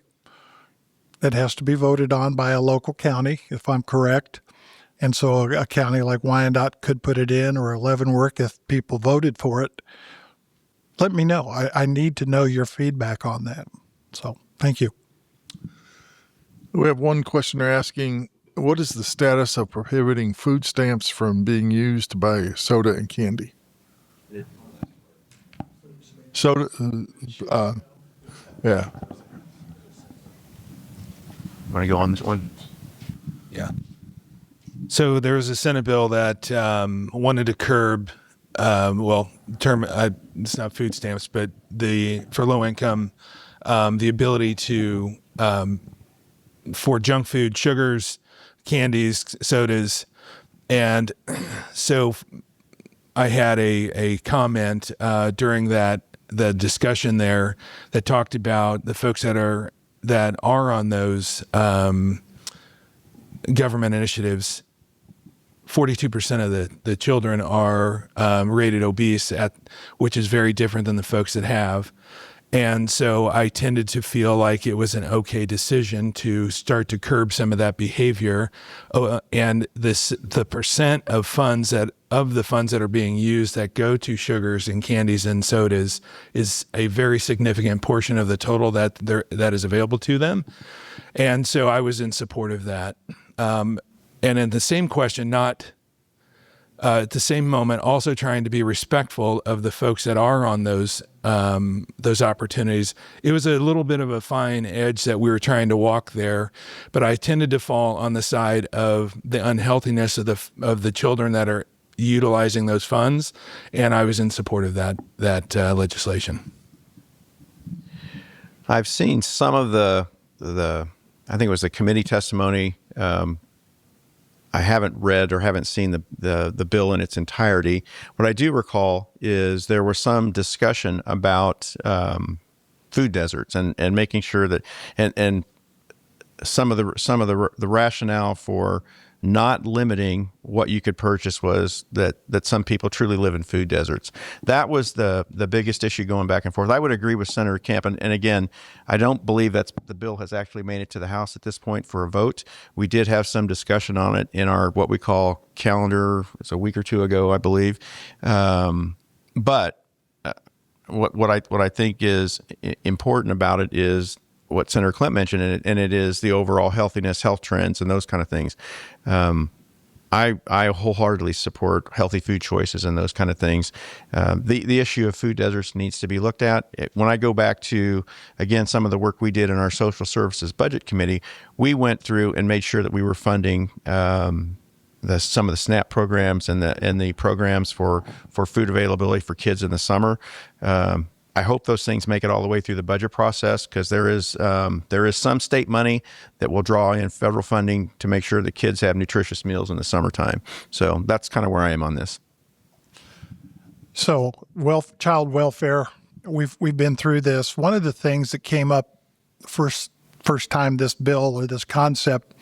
it has to be voted on by a local county, if I'm correct. And so a county like Wyandotte could put it in, or Leavenworth if people voted for it. Let me know. I need to know your feedback on that. So thank you. We have one questioner asking, what is the status of prohibiting food stamps from being used to buy soda and candy? Soda, yeah. Want to go on this one? Yeah. So there was a Senate bill that wanted to curb, it's not food stamps, but for low income, the ability to for junk food, sugars, candies, sodas, and so I had a comment during the discussion there that talked about the folks that are on those government initiatives. 42% of the children are rated obese, which is very different than the folks that have. And so I tended to feel like it was an okay decision to start to curb some of that behavior. And the percent of the funds that are being used that go to sugars and candies and sodas is a very significant portion of the total that is available to them. And so I was in support of that. And in the same question, not at the same moment, also trying to be respectful of the folks that are on those opportunities. It was a little bit of a fine edge that we were trying to walk there, but I tended to fall on the side of the unhealthiness of the children that are utilizing those funds, and I was in support of that legislation. I've seen some of the I think it was the committee testimony. I haven't read or haven't seen the bill in its entirety. What I do recall is there was some discussion about food deserts and making sure that and some of the rationale for not limiting what you could purchase was that some people truly live in food deserts. That was the biggest issue going back and forth. I would agree with Senator Camp. And again, I don't believe the bill has actually made it to the House at this point for a vote. We did have some discussion on it in our what we call calendar. It's a week or two ago, I believe. But what I think is important about it is what Senator Clint mentioned, and it is the overall healthiness, health trends, and those kind of things. I wholeheartedly support healthy food choices and those kind of things. The issue of food deserts needs to be looked at. When I go back to, again, some of the work we did in our Social Services Budget Committee, we went through and made sure that we were funding some of the SNAP programs and the programs for food availability for kids in the summer. I hope those things make it all the way through the budget process, because there is some state money that will draw in federal funding to make sure that kids have nutritious meals in the summertime. So that's kind of where I am on this. So, child welfare, we've been through this. One of the things that came up first time this bill or this concept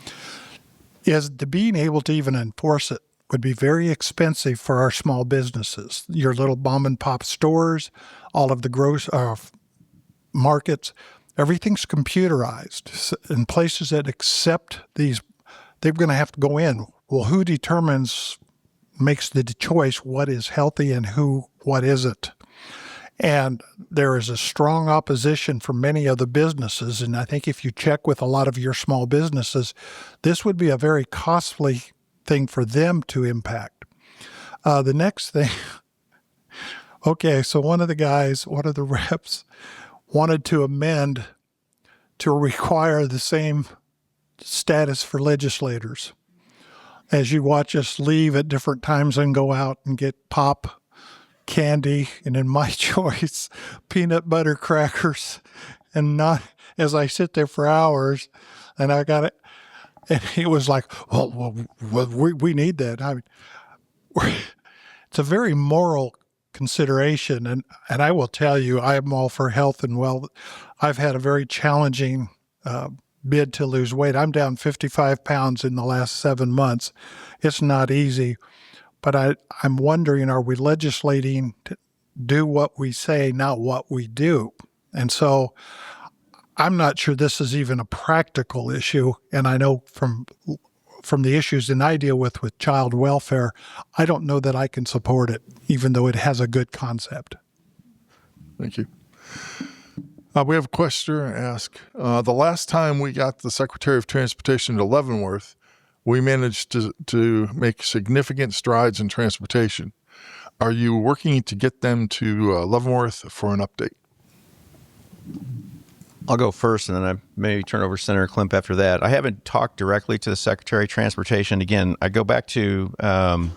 is to being able to even enforce it would be very expensive for our small businesses, your little mom and pop stores, all of the gross markets. Everything's computerized. In places that accept these, they're going to have to go in. Well, who makes the choice what is healthy and what isn't? And there is a strong opposition from many of the businesses. And I think if you check with a lot of your small businesses, this would be a very costly thing for them to impact. The next thing, okay, so one of the reps wanted to amend to require the same status for legislators. As you watch us leave at different times and go out and get pop, candy, and in my choice, peanut butter crackers, and not as I sit there for hours, and I got it. And he was like, well, we need that. I mean, it's a very moral consideration. And I will tell you, I am all for health and wealth. I've had a very challenging bid to lose weight. I'm down 55 pounds in the last 7 months. It's not easy. But I'm wondering, are we legislating to do what we say, not what we do? And so I'm not sure this is even a practical issue. And I know from the issues that I deal with child welfare, I don't know that I can support it, even though it has a good concept. Thank you. We have a question to ask. The last time we got the Secretary of Transportation to Leavenworth, we managed to make significant strides in transportation. Are you working to get them to Leavenworth for an update? I'll go first, and then I maybe turn over to Senator Klimp after that. I haven't talked directly to the Secretary of Transportation. Again, I go back to the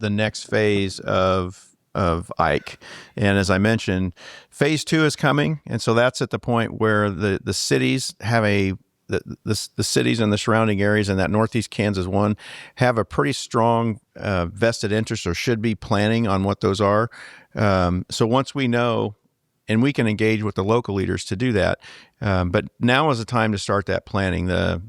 next phase of Ike. And as I mentioned, phase 2 is coming. And so that's at the point where the cities have the cities and the surrounding areas in that Northeast Kansas one have a pretty strong vested interest, or should be planning on what those are. So once we know, and we can engage with the local leaders to do that. But now is the time to start that planning. The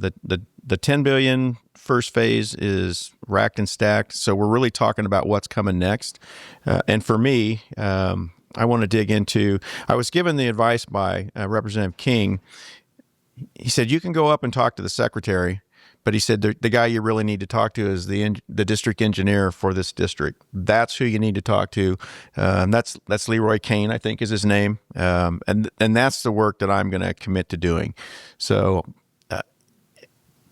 $10 billion first phase is racked and stacked. So we're really talking about what's coming next. And for me, I want to dig into, I was given the advice by Representative King. He said, you can go up and talk to the secretary, but he said the guy you really need to talk to is the district engineer for this district. That's who you need to talk to. That's Leroy Kane, I think is his name. And that's the work that I'm going to commit to doing. So,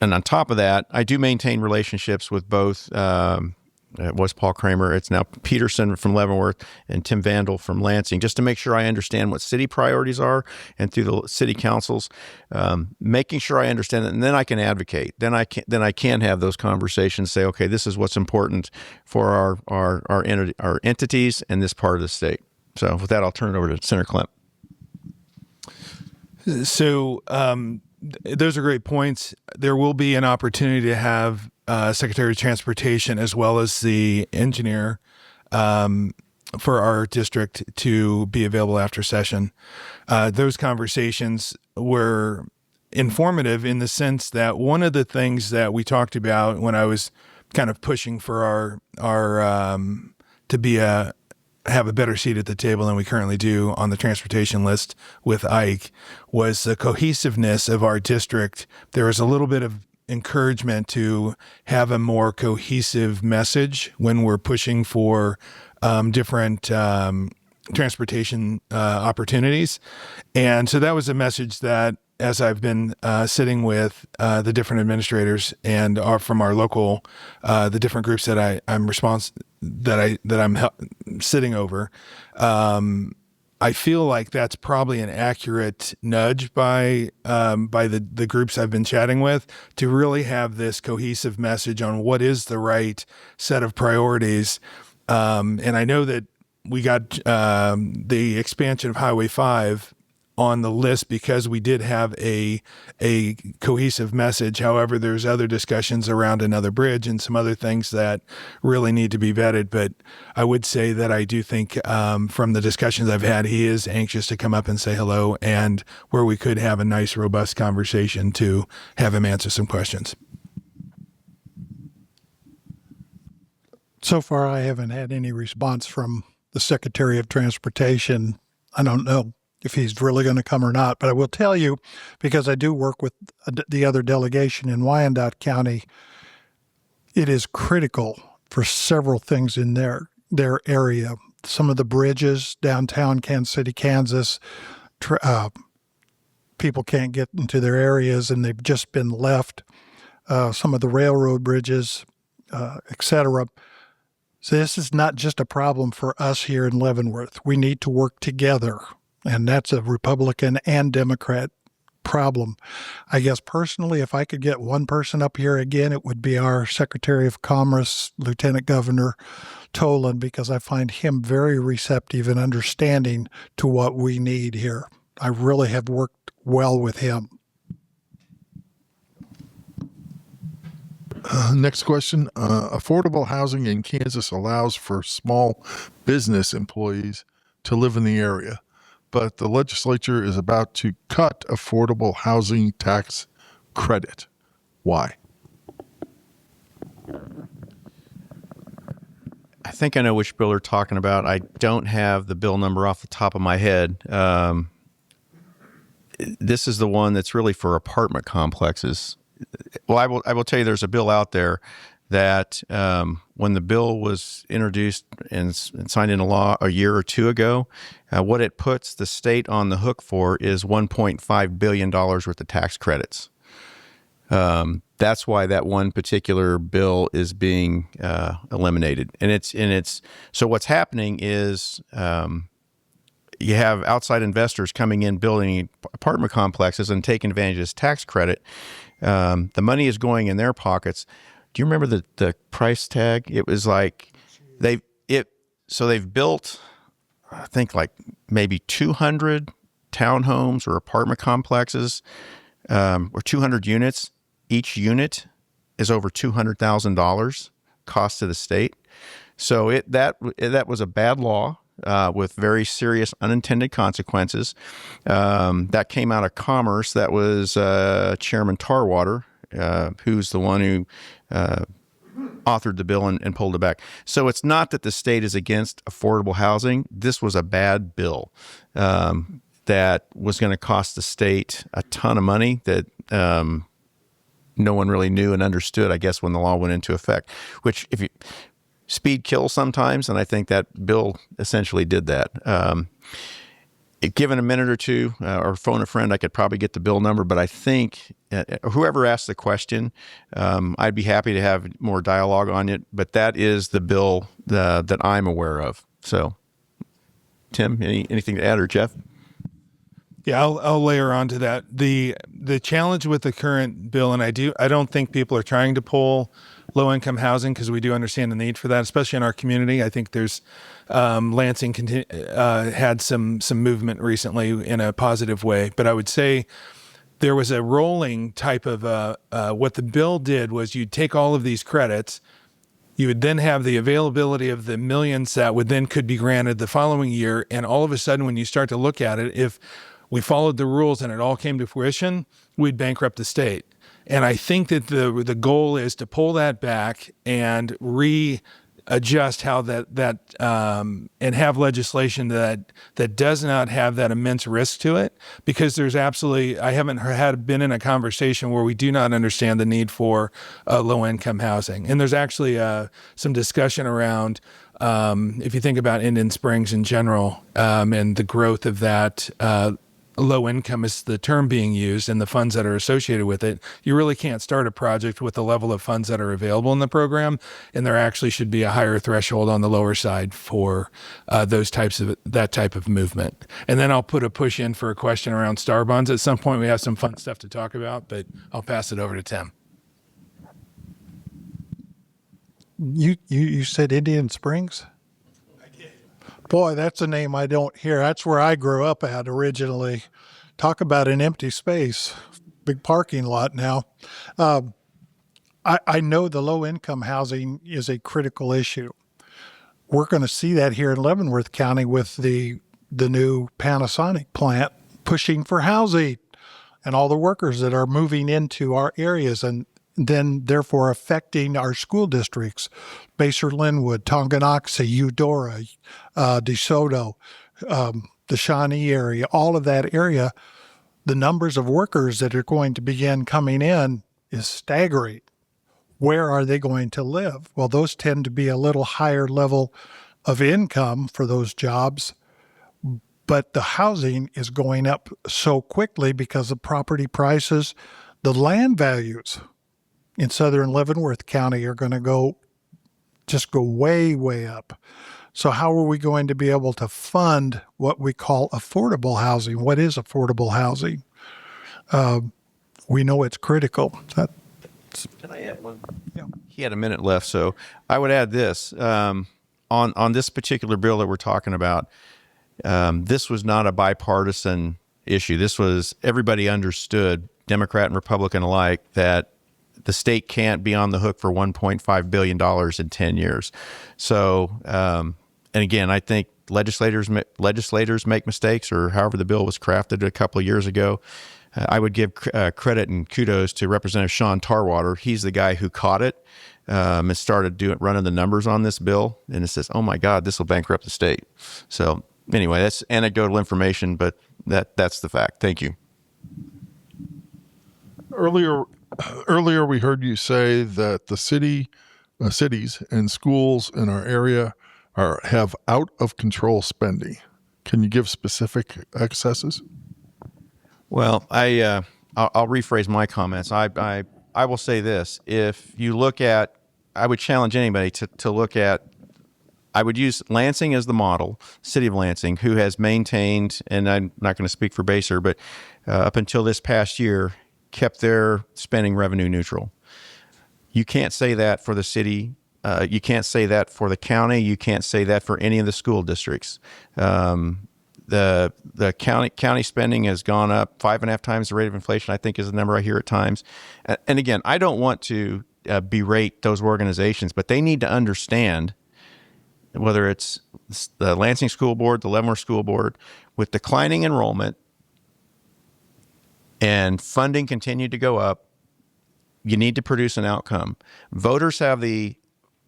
and on top of that, I do maintain relationships with both, it was Paul Kramer, it's now Peterson from Leavenworth, and Tim Vandal from Lansing, just to make sure I understand what city priorities are, and through the city councils, making sure I understand it, and then I can advocate. Then I can have those conversations, say, okay, this is what's important for our entities in this part of the state. So with that, I'll turn it over to Senator Klimp. So those are great points. There will be an opportunity to have Secretary of Transportation as well as the engineer for our district to be available after session. Those conversations were informative in the sense that one of the things that we talked about when I was kind of pushing for our to be have a better seat at the table than we currently do on the transportation list with Ike was the cohesiveness of our district. There was a little bit of encouragement to have a more cohesive message when we're pushing for different transportation opportunities. And so that was a message that, as I've been sitting with the different administrators and from our local, the different groups that I'm sitting over, I feel like that's probably an accurate nudge by the groups I've been chatting with to really have this cohesive message on what is the right set of priorities. And I know that we got the expansion of Highway 5 on the list because we did have a cohesive message. However, there's other discussions around another bridge and some other things that really need to be vetted. But I would say that I do think from the discussions I've had, he is anxious to come up and say hello, and where we could have a nice, robust conversation to have him answer some questions. So far, I haven't had any response from the Secretary of Transportation. I don't know if he's really going to come or not, but I will tell you, because I do work with the other delegation in Wyandotte County, it is critical for several things in their area. Some of the bridges downtown Kansas City, Kansas, people can't get into their areas and they've just been left. Some of the railroad bridges, etc. So this is not just a problem for us here in Leavenworth. We need to work together, and that's a Republican and Democrat problem. I guess personally, if I could get one person up here again, it would be our Secretary of Commerce, Lieutenant Governor Tolan, because I find him very receptive and understanding to what we need here. I really have worked well with him. Next question. Affordable housing in Kansas allows for small business employees to live in the area, but the legislature is about to cut affordable housing tax credit. Why? I think I know which bill they're talking about. I don't have the bill number off the top of my head. This is the one that's really for apartment complexes. Well, I will tell you, there's a bill out there that when the bill was introduced and signed into law a year or two ago, what it puts the state on the hook for is $1.5 billion worth of tax credits. That's why that one particular bill is being eliminated. And it's so what's happening is you have outside investors coming in, building apartment complexes and taking advantage of this tax credit. The money is going in their pockets. Do you remember the price tag? It was like they've built, I think, like maybe 200 townhomes or apartment complexes, or 200 units. Each unit is over $200,000 cost to the state. So that was a bad law. With very serious unintended consequences. That came out of Commerce. That was Chairman Tarwater, who's the one who authored the bill and pulled it back. So it's not that the state is against affordable housing. This was a bad bill that was going to cost the state a ton of money that no one really knew and understood, I guess, when the law went into effect, which speed kills sometimes, and I think that bill essentially did that. Given a minute or two, or phone a friend, I could probably get the bill number, but I think whoever asked the question, I'd be happy to have more dialogue on it, but that is the bill that I'm aware of. So, Tim, anything to add, or Jeff? Yeah, I'll layer on to that. The challenge with the current bill, and I don't think people are trying to pull low-income housing because we do understand the need for that, especially in our community. I think there's Lansing had some movement recently in a positive way, but I would say there was a rolling type of what the bill did was you'd take all of these credits, you would then have the availability of the millions that could be granted the following year, and all of a sudden when you start to look at it, if we followed the rules and it all came to fruition, we'd bankrupt the state. And I think that the goal is to pull that back and readjust how and have legislation that does not have that immense risk to it, because there's absolutely, I haven't been in a conversation where we do not understand the need for low income housing. And there's actually some discussion around, if you think about Indian Springs in general, and the growth of that, low income is the term being used, and the funds that are associated with it, you really can't start a project with the level of funds that are available in the program. And there actually should be a higher threshold on the lower side for that type of movement. And then I'll put a push in for a question around star bonds at some point. We have some fun stuff to talk about, but I'll pass it over to Tim. You said Indian Springs? Boy, that's a name I don't hear. That's where I grew up at originally. Talk about an empty space, big parking lot now. I know the low-income housing is a critical issue. We're going to see that here in Leavenworth County with the new Panasonic plant pushing for housing and all the workers that are moving into our areas, and then therefore affecting our school districts, Basehor Linwood, Tonganoxie, Eudora, DeSoto, the Shawnee area, all of that area. The numbers of workers that are going to begin coming in is staggering. Where are they going to live? Well, those tend to be a little higher level of income for those jobs, but the housing is going up so quickly because of property prices. The land values in southern Leavenworth County are going to go way, way up. So how are we going to be able to fund what we call affordable housing? What is affordable housing? We know it's critical. Can I add one? Yeah. He had a minute left, so I would add this. On this particular bill that we're talking about, this was not a bipartisan issue. This was, everybody understood, Democrat and Republican alike, that the state can't be on the hook for $1.5 billion in 10 years. So, and again, I think legislators make mistakes, or however the bill was crafted a couple of years ago. I would give credit and kudos to Representative Sean Tarwater. He's the guy who caught it and started running the numbers on this bill. And it says, oh my God, this will bankrupt the state. So anyway, that's anecdotal information, but that's the fact. Thank you. Earlier, we heard you say that the cities and schools in our area have out of control spending. Can you give specific excesses? Well, I'll rephrase my comments. I will say this: if you look at, I would challenge anybody to look at. I would use Lansing as the model, City of Lansing, who has maintained, and I'm not going to speak for Basehor, but up until this past year, kept their spending revenue neutral. You can't say that for the city. You can't say that for the county. You can't say that for any of the school districts. The county spending has gone up 5.5 times the rate of inflation, I think is the number I hear at times. And again, I don't want to berate those organizations, but they need to understand, whether it's the Lansing School Board, the Leavenworth School Board, with declining enrollment and funding continued to go up, you need to produce an outcome. Voters have the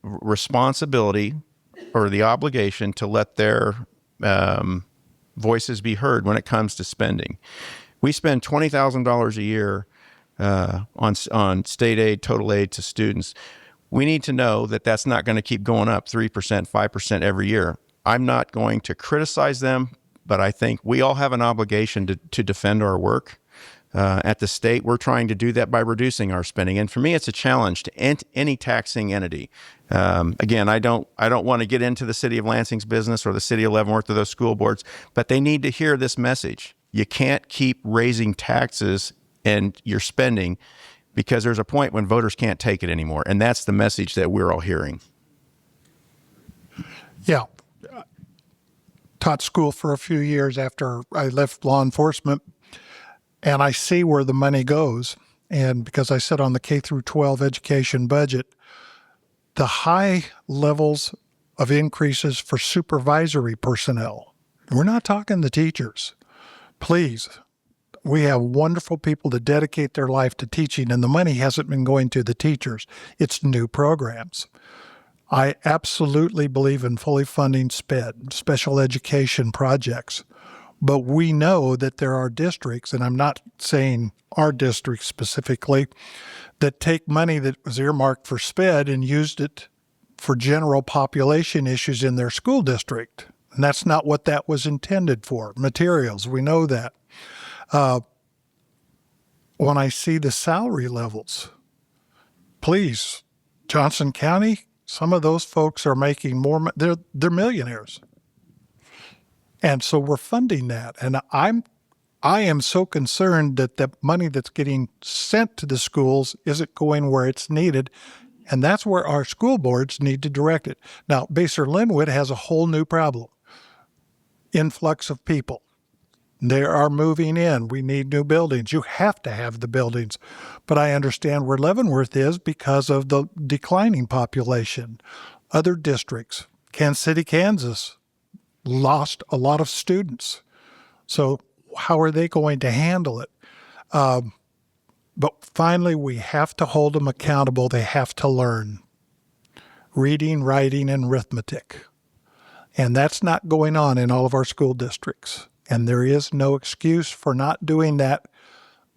responsibility or the obligation to let their voices be heard when it comes to spending. We spend $20,000 a year on state aid, total aid to students. We need to know that that's not going to keep going up 3%, 5% every year. I'm not going to criticize them, but I think we all have an obligation to defend our work. At the state, we're trying to do that by reducing our spending. And for me, it's a challenge to any taxing entity. Again, I don't want to get into the City of Lansing's business or the City of Leavenworth or those school boards, but they need to hear this message. You can't keep raising taxes and your spending, because there's a point when voters can't take it anymore. And that's the message that we're all hearing. Yeah. Taught school for a few years after I left law enforcement, and I see where the money goes. And because I sit on the K through 12 education budget, the high levels of increases for supervisory personnel, we're not talking the teachers. Please, we have wonderful people that dedicate their life to teaching, and the money hasn't been going to the teachers. It's new programs. I absolutely believe in fully funding SPED, special education projects. But we know that there are districts, and I'm not saying our district specifically, that take money that was earmarked for SPED and used it for general population issues in their school district. And that's not what that was intended for. Materials, we know that. When I see the salary levels, please, Johnson County, some of those folks are making more. They're millionaires. And so we're funding that. And I am so concerned that the money that's getting sent to the schools isn't going where it's needed. And that's where our school boards need to direct it. Now, Basehor-Linwood has a whole new problem. Influx of people. They are moving in. We need new buildings. You have to have the buildings. But I understand where Leavenworth is because of the declining population. Other districts, Kansas City, Kansas, lost a lot of students. So how are they going to handle it? But finally, we have to hold them accountable. They have to learn reading, writing, and arithmetic. And that's not going on in all of our school districts. And there is no excuse for not doing that.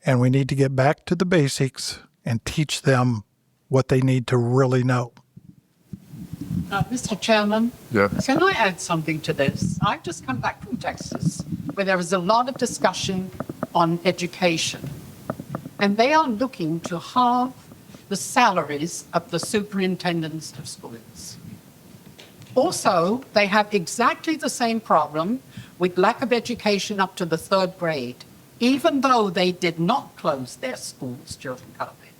And we need to get back to the basics and teach them what they need to really know. Mr. Chairman, Yeah. can I add something to this? I've just come back from Texas, where there was a lot of discussion on education. And they are looking to halve the salaries of the superintendents of schools. Also, they have exactly the same problem with lack of education up to the 3rd grade, even though they did not close their schools during COVID.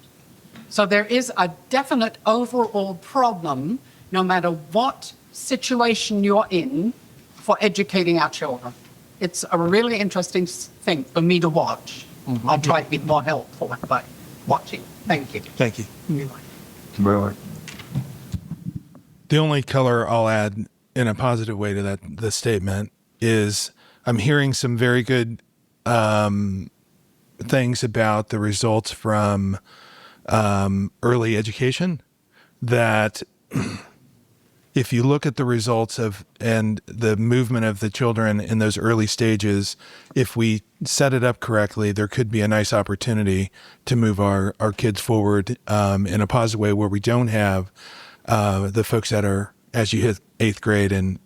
So there is a definite overall problem, no matter what situation you're in, for educating our children. It's a really interesting thing for me to watch. I'll try to be more helpful by watching. Thank you. Thank you. The only color I'll add in a positive way to the statement is I'm hearing some very good things about the results from early education, that if you look at the results of and the movement of the children in those early stages, if we set it up correctly, there could be a nice opportunity to move our kids forward in a positive way, where we don't have the folks that are, as you hit 8th grade and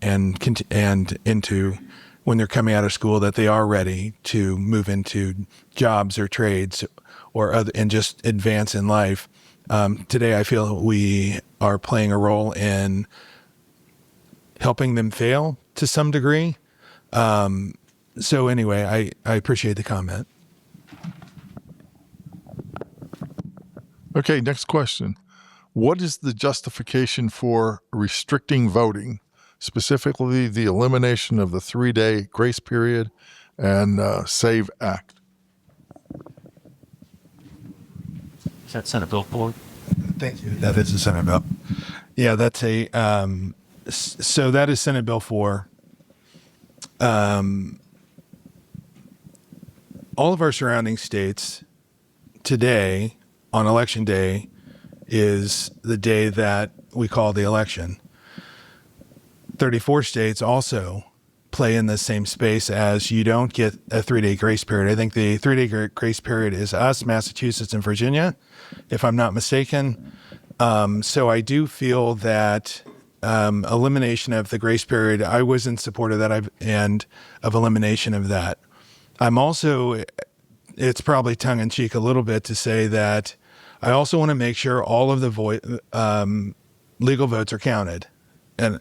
into when they're coming out of school, that they are ready to move into jobs or trades or other, and just advance in life. Today, I feel we are playing a role in helping them fail to some degree. So anyway, I appreciate the comment. Okay, next question. What is the justification for restricting voting, specifically the elimination of the 3-day grace period and SAVE Act? Is that Senate Bill 4? Thank you. That is the Senate bill. Yeah, that's a so that is Senate Bill 4. All of our surrounding states today, on election day, is the day that we call the election. 34 states also play in the same space, as you don't get a 3-day grace period. I think the 3-day grace period is us, Massachusetts, and Virginia, if I'm not mistaken. So I do feel that elimination of the grace period, I was in support of that and of elimination of that. I'm also, it's probably tongue-in-cheek a little bit to say that I also want to make sure all of the legal votes are counted, and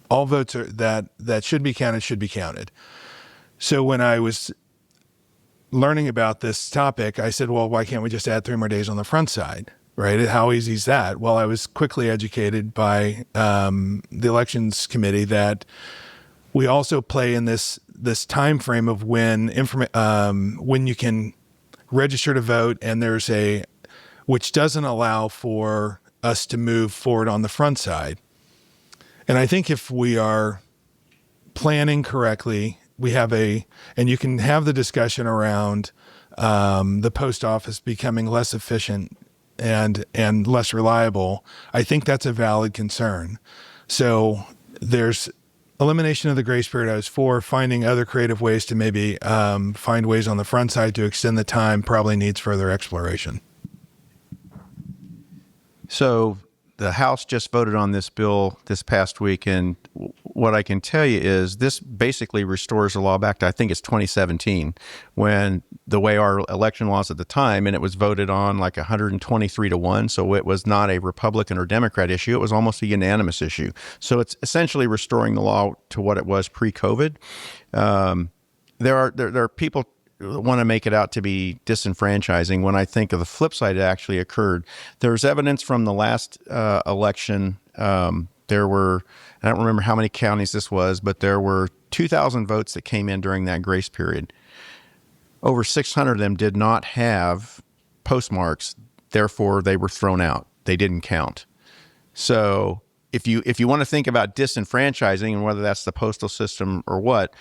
all votes that should be counted. So when I was learning about this topic, I said, well, why can't we just add 3 more days on the front side, right? How easy is that? Well, I was quickly educated by the elections committee that we also play in this time frame of when you can register to vote, and there's which doesn't allow for us to move forward on the front side. And I think if we are planning correctly, we have and you can have the discussion around the post office becoming less efficient and less reliable, I think that's a valid concern. So there's elimination of the grace period. I was for finding other creative ways to maybe find ways on the front side to extend the time. Probably needs further exploration. So the House just voted on this bill this past week, and what I can tell you is this basically restores the law back to, I think it's 2017, when the way our election laws at the time, and it was voted on like 123-1, so it was not a Republican or Democrat issue, it was almost a unanimous issue. So it's essentially restoring the law to what it was pre-COVID. There are people want to make it out to be disenfranchising when I think of the flip side that actually occurred. There's evidence from the last election. There were, I don't remember how many counties this was, but there were 2,000 votes that came in during that grace period. Over 600 of them did not have postmarks. Therefore, they were thrown out. They didn't count. So if you want to think about disenfranchising, and whether that's the postal system or what,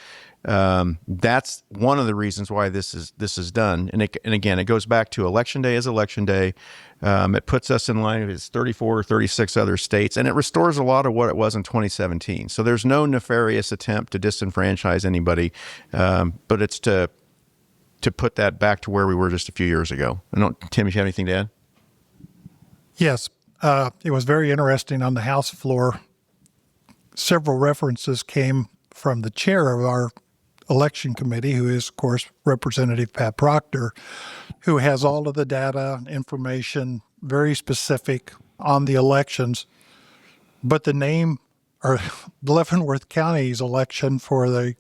that's one of the reasons why this is done. And again, it goes back to election day is election day. It puts us in line with 34 or 36 other states, and it restores a lot of what it was in 2017. So there's no nefarious attempt to disenfranchise anybody, but it's to put that back to where we were just a few years ago. Tim, if you have anything to add? Yes, it was very interesting on the House floor. Several references came from the chair of our election committee, who is, of course, Representative Pat Proctor, who has all of the data, information, very specific on the elections. But the name, or Leavenworth County's election for the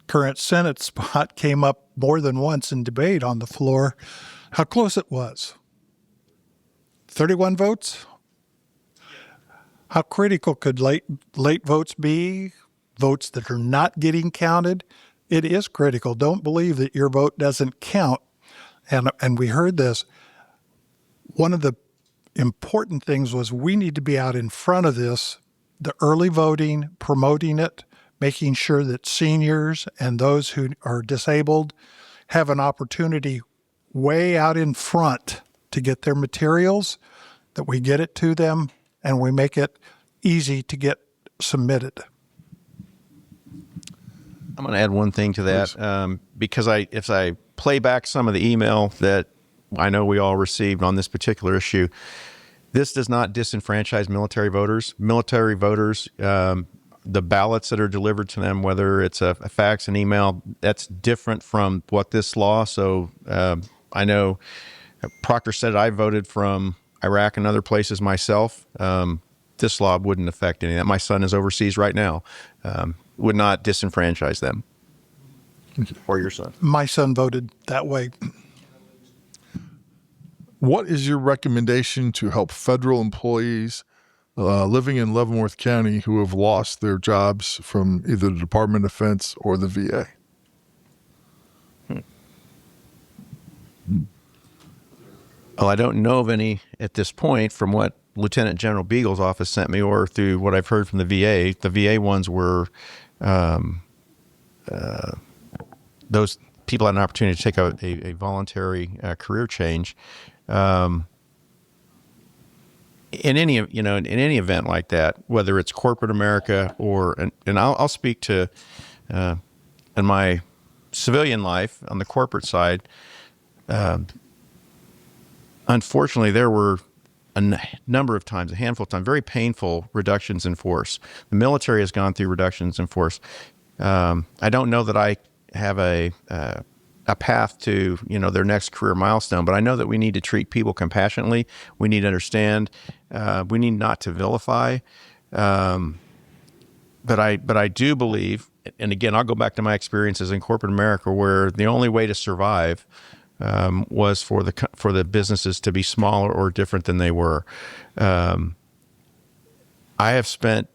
current Senate spot came up more than once in debate on the floor. How close it was. 31 votes? How critical could late votes be? Votes that are not getting counted? It is critical. Don't believe that your vote doesn't count. And we heard this. One of the important things was we need to be out in front of this, the early voting, promoting it, making sure that seniors and those who are disabled have an opportunity way out in front to get their materials, that we get it to them, and we make it easy to get submitted. I'm going to add one thing to that, because if I play back some of the email that I know we all received on this particular issue, this does not disenfranchise military voters. Military voters, the ballots that are delivered to them, whether it's a fax, an email, that's different from what this law. So I know Proctor said I voted from Iraq and other places myself. This law wouldn't affect any of that. My son is overseas right now. Would not disenfranchise them. Or your son. My son voted that way. What is your recommendation to help federal employees living in Leavenworth County who have lost their jobs from either the Department of Defense or the VA? Well, I don't know of any at this point from what Lieutenant General Beagle's office sent me or through what I've heard from the VA. The VA ones were those people had an opportunity to take a voluntary career change. In any event like that, whether it's corporate America or and I'll speak to in my civilian life on the corporate side. Unfortunately, there were a number of times, a handful of times, very painful reductions in force. The military has gone through reductions in force. I don't know that I have a path to their next career milestone, but I know that we need to treat people compassionately. We need to understand. We need not to vilify. But I do believe, and again, I'll go back to my experiences in corporate America, where the only way to survive was for the businesses to be smaller or different than they were. I had spent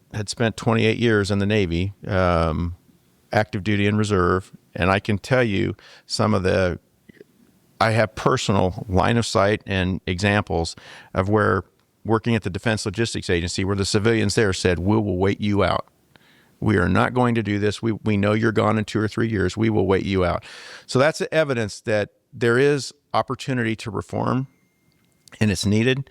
28 years in the Navy, active duty and reserve, and I can tell you I have personal line of sight and examples of where working at the Defense Logistics Agency, where the civilians there said, "We will wait you out. We are not going to do this. We know you're gone in 2 or 3 years. We will wait you out." So that's evidence that there is opportunity to reform, and it's needed.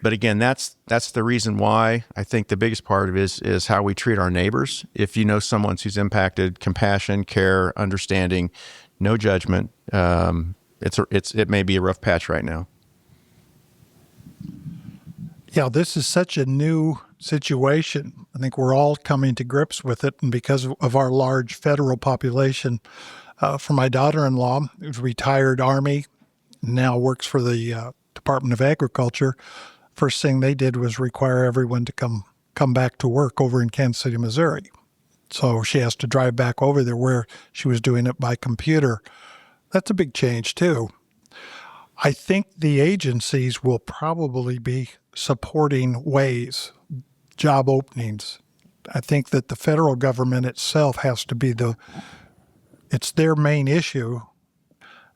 But again, that's the reason why I think the biggest part of it is how we treat our neighbors. If you know someone who's impacted, compassion, care, understanding, no judgment. It may be a rough patch right now. Yeah, this is such a new situation. I think we're all coming to grips with it, and because of our large federal population. For my daughter-in-law, who's retired Army, now works for the Department of Agriculture, first thing they did was require everyone to come back to work over in Kansas City, Missouri. So she has to drive back over there where she was doing it by computer. That's a big change, too. I think the agencies will probably be supporting ways, job openings. I think that the federal government itself has to be it's their main issue.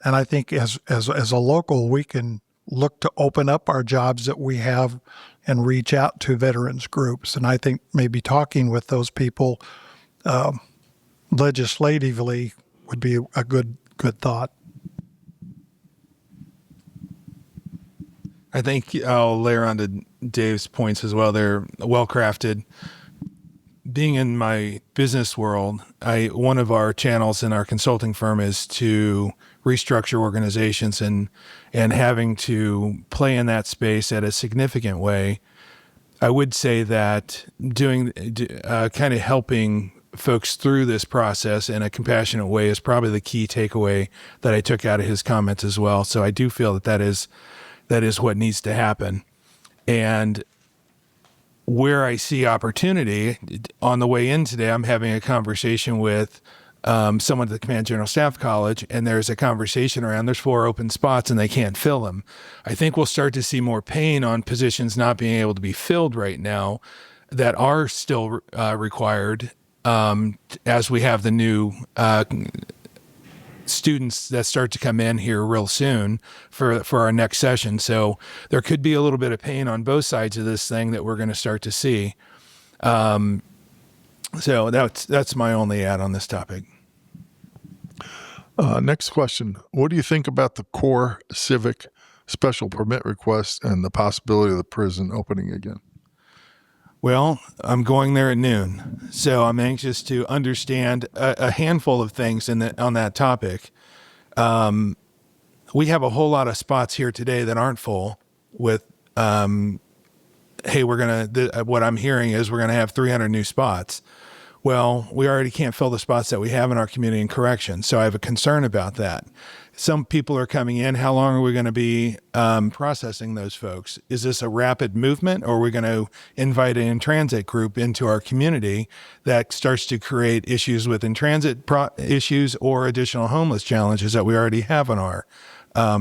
And I think as a local, we can look to open up our jobs that we have and reach out to veterans groups. And I think maybe talking with those people legislatively would be a good thought. I think I'll layer on to Dave's points as well. They're well crafted. Being in my business world, one of our channels in our consulting firm is to restructure organizations, and having to play in that space at a significant way. I would say that doing kind of helping folks through this process in a compassionate way is probably the key takeaway that I took out of his comments as well. So I do feel that is what needs to happen. And where I see opportunity, on the way in today, I'm having a conversation with someone at the Command General Staff College, and there's a conversation around there's 4 open spots and they can't fill them. I think we'll start to see more pain on positions not being able to be filled right now that are still required as we have the new students that start to come in here real soon for our next session. So there could be a little bit of pain on both sides of this thing that we're going to start to see. So that's my only add on this topic. Next question. What do you think about the Core Civic special permit request and the possibility of the prison opening again? Well, I'm going there at noon, so I'm anxious to understand a handful of things on that topic. We have a whole lot of spots here today that aren't full with, hey, what I'm hearing is we're going to have 300 new spots. Well, we already can't fill the spots that we have in our community in corrections, so I have a concern about that. Some people are coming in. How long are we going to be processing those folks? Is this a rapid movement, or are we going to invite an in-transit group into our community that starts to create issues with in-transit issues or additional homeless challenges that we already have on our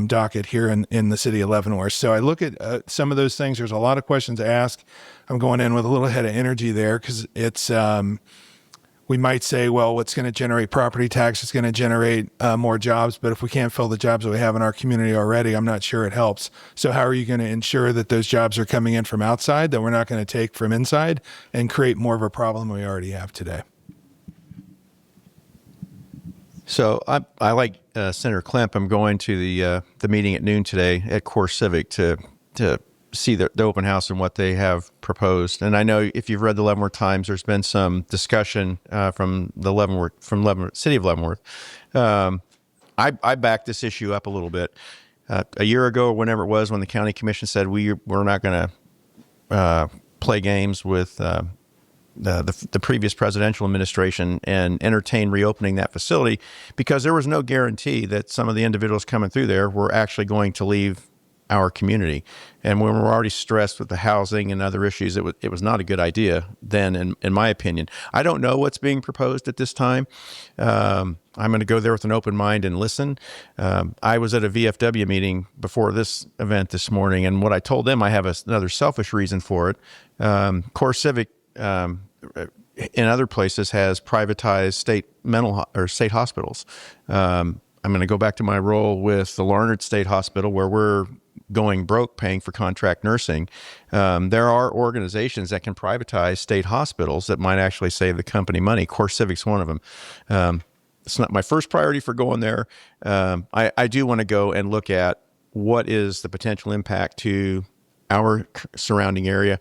docket here in the city of Leavenworth? So I look at some of those things. There's a lot of questions to ask. I'm going in with a little head of energy there because it's we might say, well, what's going to generate property tax is going to generate more jobs. But if we can't fill the jobs that we have in our community already, I'm not sure it helps. So how are you going to ensure that those jobs are coming in from outside that we're not going to take from inside and create more of a problem than we already have today? So I like Senator Klemp. I'm going to the meeting at noon today at Core Civic to see the open house and what they have proposed. And I know if you've read the Leavenworth Times, there's been some discussion from Leavenworth, city of Leavenworth. I backed this issue up a little bit. A year ago, or whenever it was, when the county commission said we're not going to play games with the previous presidential administration and entertain reopening that facility, because there was no guarantee that some of the individuals coming through there were actually going to leave our community. And when we're already stressed with the housing and other issues, it was not a good idea then, in my opinion. I don't know what's being proposed at this time. I'm going to go there with an open mind and listen. I was at a VFW meeting before this event this morning, and what I told them, I have another selfish reason for it. Core Civic in other places has privatized state hospitals. I'm going to go back to my role with the Larned State Hospital, where we're going broke paying for contract nursing. There are organizations that can privatize state hospitals that might actually save the company money. Core Civic's one of them. it's not my first priority for going there. I do want to go and look at what is the potential impact to our surrounding area.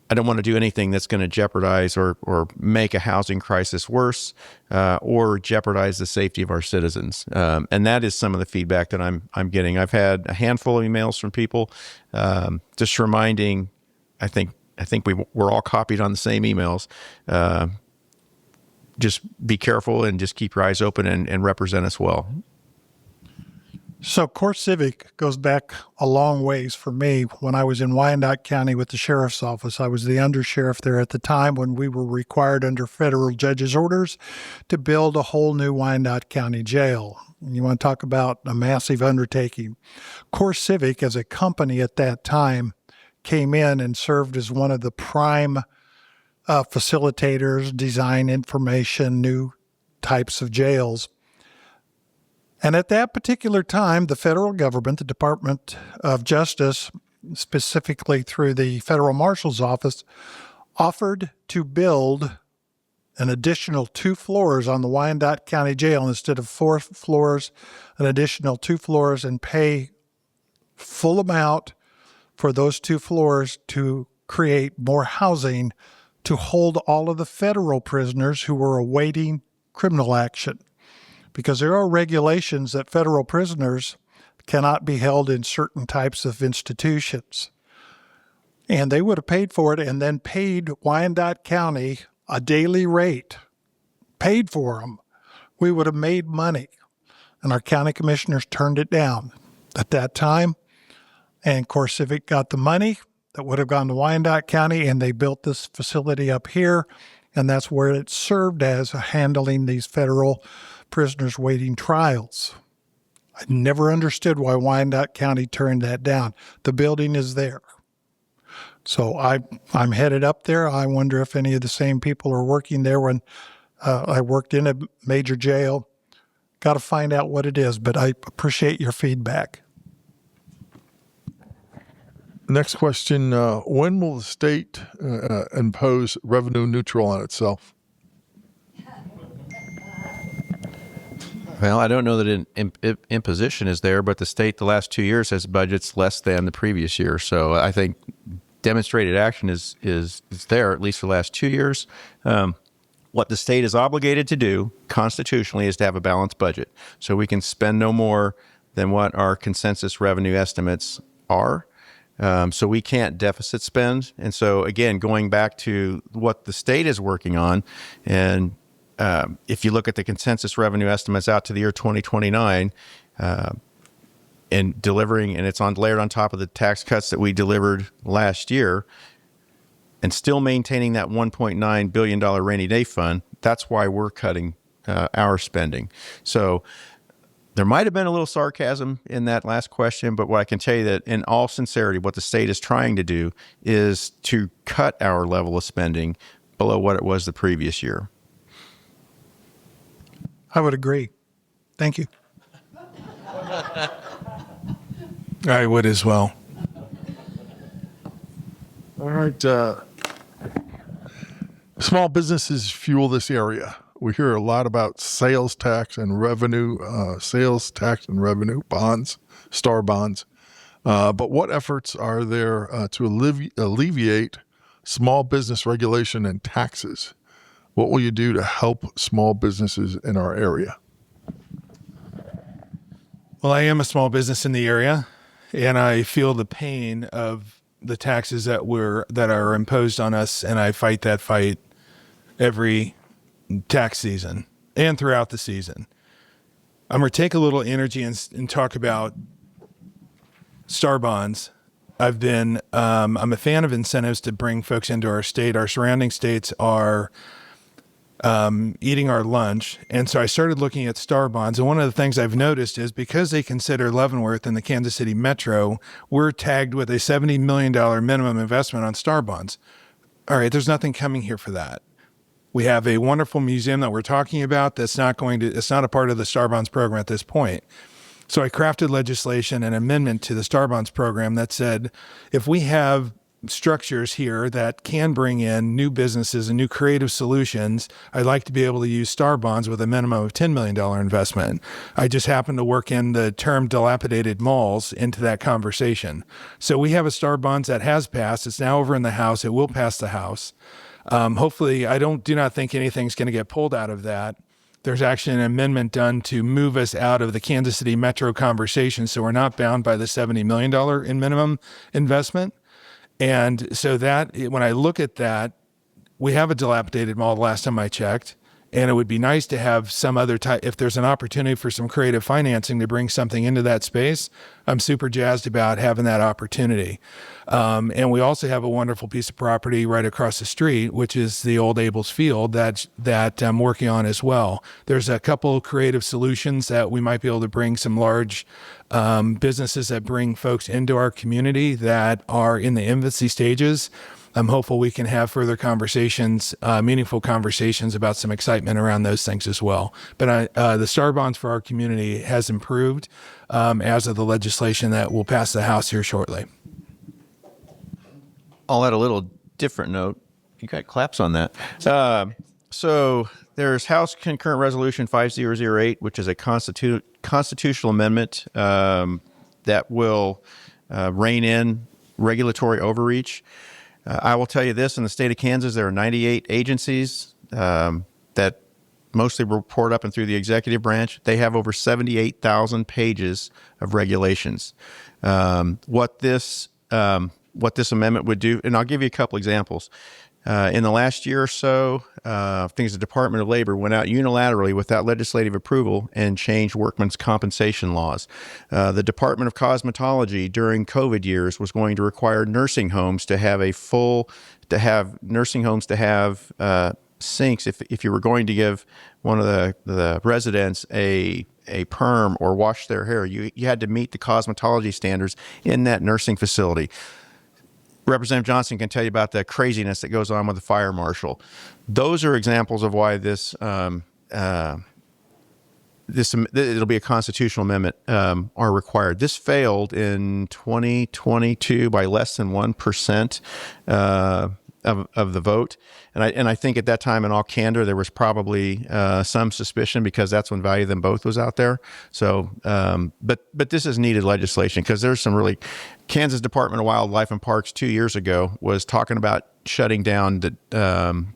I don't want to do anything that's going to jeopardize or make a housing crisis worse or jeopardize the safety of our citizens. And that is some of the feedback that I'm getting. I've had a handful of emails from people just reminding, I think we're all copied on the same emails. Just be careful and just keep your eyes open and represent us well. So Core Civic goes back a long ways for me. When I was in Wyandotte County with the sheriff's office, I was the undersheriff there at the time when we were required under federal judge's orders to build a whole new Wyandotte County jail. You want to talk about a massive undertaking. Core Civic, as a company at that time, came in and served as one of the prime facilitators, design information, new types of jails. And at that particular time, the federal government, the Department of Justice, specifically through the Federal Marshal's Office, offered to build an additional 2 floors on the Wyandotte County Jail instead of 4 floors, an additional 2 floors, and pay full amount for those 2 floors to create more housing to hold all of the federal prisoners who were awaiting criminal action. Because there are regulations that federal prisoners cannot be held in certain types of institutions. And they would have paid for it and then paid Wyandotte County a daily rate, paid for them. We would have made money. And our county commissioners turned it down at that time. And Core Civic got the money that would have gone to Wyandotte County, and they built this facility up here. And that's where it served as handling these federal prisoners waiting trials. I never understood why Wyandotte County turned that down. The building is there. So I'm headed up there. I wonder if any of the same people are working there when I worked in a major jail. Got to find out what it is, but I appreciate your feedback. Next question, when will the state impose revenue neutral on itself? Well, I don't know that an imposition is there, but the state the last 2 years has budgets less than the previous year. So I think demonstrated action is there, at least for the last 2 years. What the state is obligated to do constitutionally is to have a balanced budget. So we can spend no more than what our consensus revenue estimates are. So we can't deficit spend. And so, again, going back to what the state is working on, and if you look at the consensus revenue estimates out to the year 2029, and delivering, and it's layered on top of the tax cuts that we delivered last year, and still maintaining that $1.9 billion rainy day fund, that's why we're cutting our spending. So there might have been a little sarcasm in that last question, but what I can tell you that in all sincerity, what the state is trying to do is to cut our level of spending below what it was the previous year. I would agree. Thank you. I would as well. All right. Small businesses fuel this area. We hear a lot about sales tax and revenue bonds, star bonds. But what efforts are there to alleviate small business regulation and taxes? What will you do to help small businesses in our area? Well, I am a small business in the area, and I feel the pain of the taxes that are imposed on us, and I fight that fight every tax season and throughout the season. I'm going to take a little energy and talk about star bonds. I'm a fan of incentives to bring folks into our state. Our surrounding states are eating our lunch. And so I started looking at star bonds. And one of the things I've noticed is because they consider Leavenworth and the Kansas City Metro, we're tagged with a $70 million minimum investment on star bonds. All right, there's nothing coming here for that. We have a wonderful museum that we're talking about it's not a part of the star bonds program at this point. So I crafted legislation and amendment to the star bonds program that said, if we have structures here that can bring in new businesses and new creative solutions, I'd like to be able to use STAR bonds with a minimum of $10 million investment. I just happen to work in the term dilapidated malls into that conversation. So we have a STAR bonds that has passed. It's now over in the House. It will pass the House. Hopefully, I do not think anything's going to get pulled out of that. There's actually an amendment done to move us out of the Kansas City Metro conversation, so we're not bound by the $70 million in minimum investment. And so that, when I look at that, we have a dilapidated mall the last time I checked, and it would be nice to have some other type, if there's an opportunity for some creative financing to bring something into that space, I'm super jazzed about having that opportunity. And we also have a wonderful piece of property right across the street, which is the old Abel's Field that I'm working on as well. There's a couple creative solutions that we might be able to bring some large businesses that bring folks into our community that are in the infancy stages. I'm hopeful we can have further conversations, meaningful conversations about some excitement around those things as well. But the STAR bonds for our community has improved as of the legislation that will pass the House here shortly. I'll add a little different note. You got claps on that. So there's House Concurrent Resolution 5008, which is a constitutional amendment that will rein in regulatory overreach. I will tell you this, in the state of Kansas, there are 98 agencies that mostly report up and through the executive branch. They have over 78,000 pages of regulations. What this amendment would do, and I'll give you a couple examples. In the last year or so, I think the Department of Labor went out unilaterally without legislative approval and changed workmen's compensation laws. The Department of Cosmetology during COVID years was going to require nursing homes to have sinks. If you were going to give one of the residents a perm or wash their hair, you had to meet the cosmetology standards in that nursing facility. Representative Johnson can tell you about the craziness that goes on with the fire marshal. Those are examples of why it'll be a constitutional amendment are required. This failed in 2022 by less than 1% of the vote, and I think at that time, in all candor, there was probably some suspicion because that's when Value Them Both was out there. So, but this is needed legislation because there's some really. Kansas Department of Wildlife and Parks 2 years ago was talking about shutting down the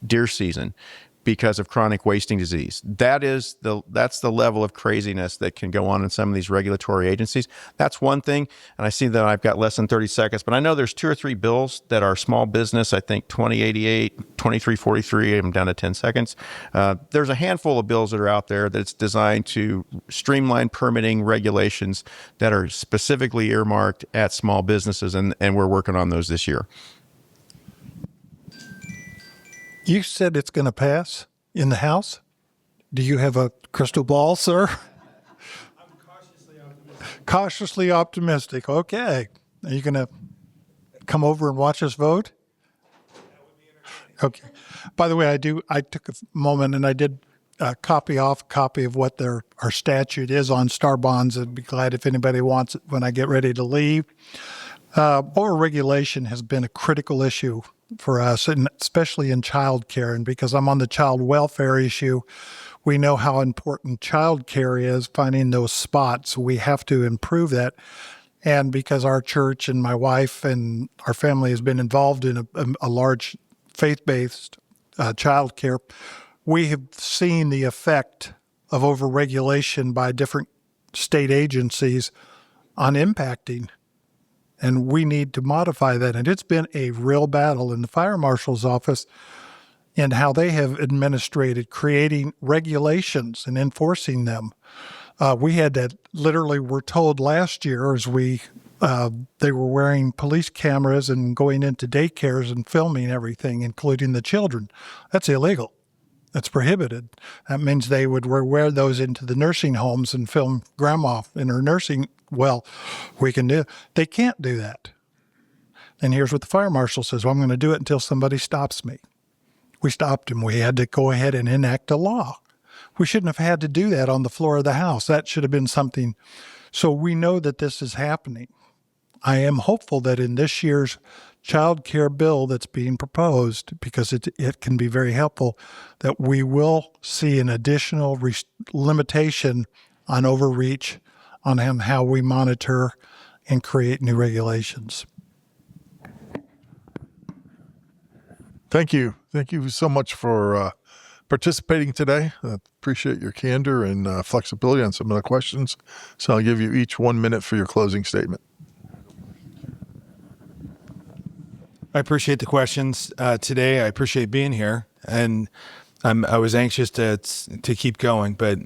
deer season because of chronic wasting disease. That's the level of craziness that can go on in some of these regulatory agencies. That's one thing. And I see that I've got less than 30 seconds, but I know there's 2 or 3 bills that are small business. I think 2088, 2343, I'm down to 10 seconds. There's a handful of bills that are out there that's designed to streamline permitting regulations that are specifically earmarked at small businesses. And we're working on those this year. You said it's going to pass in the House. Do you have a crystal ball, sir? I'm cautiously optimistic. Cautiously optimistic. Okay. Are you going to come over and watch us vote? That would be entertaining. Okay. By the way, I took a moment and I did copy off a copy of what our statute is on STAR bonds. I'd be glad if anybody wants it when I get ready to leave. Overregulation has been a critical issue for us, and especially in child care. And because I'm on the child welfare issue, we know how important child care is, finding those spots. We have to improve that. And because our church and my wife and our family has been involved in a large faith-based child care, we have seen the effect of overregulation by different state agencies on impacting. And we need to modify that. And it's been a real battle in the fire marshal's office and how they have administrated creating regulations and enforcing them. We had that literally were told last year as they were wearing police cameras and going into daycares and filming everything, including the children. That's illegal. That's prohibited. That means they would wear those into the nursing homes and film grandma in her nursing. Well, we can do. They can't do that. And here's what the fire marshal says. Well, I'm going to do it until somebody stops me. We stopped him. We had to go ahead and enact a law. We shouldn't have had to do that on the floor of the House. That should have been something. So we know that this is happening. I am hopeful that in this year's child care bill that's being proposed, because it can be very helpful, that we will see an additional limitation on overreach on how we monitor and create new regulations. Thank you. Thank you so much for participating today. Appreciate your candor and flexibility on some of the questions. So I'll give you each 1 minute for your closing statement. I appreciate the questions today. I appreciate being here, and I was anxious to keep going, but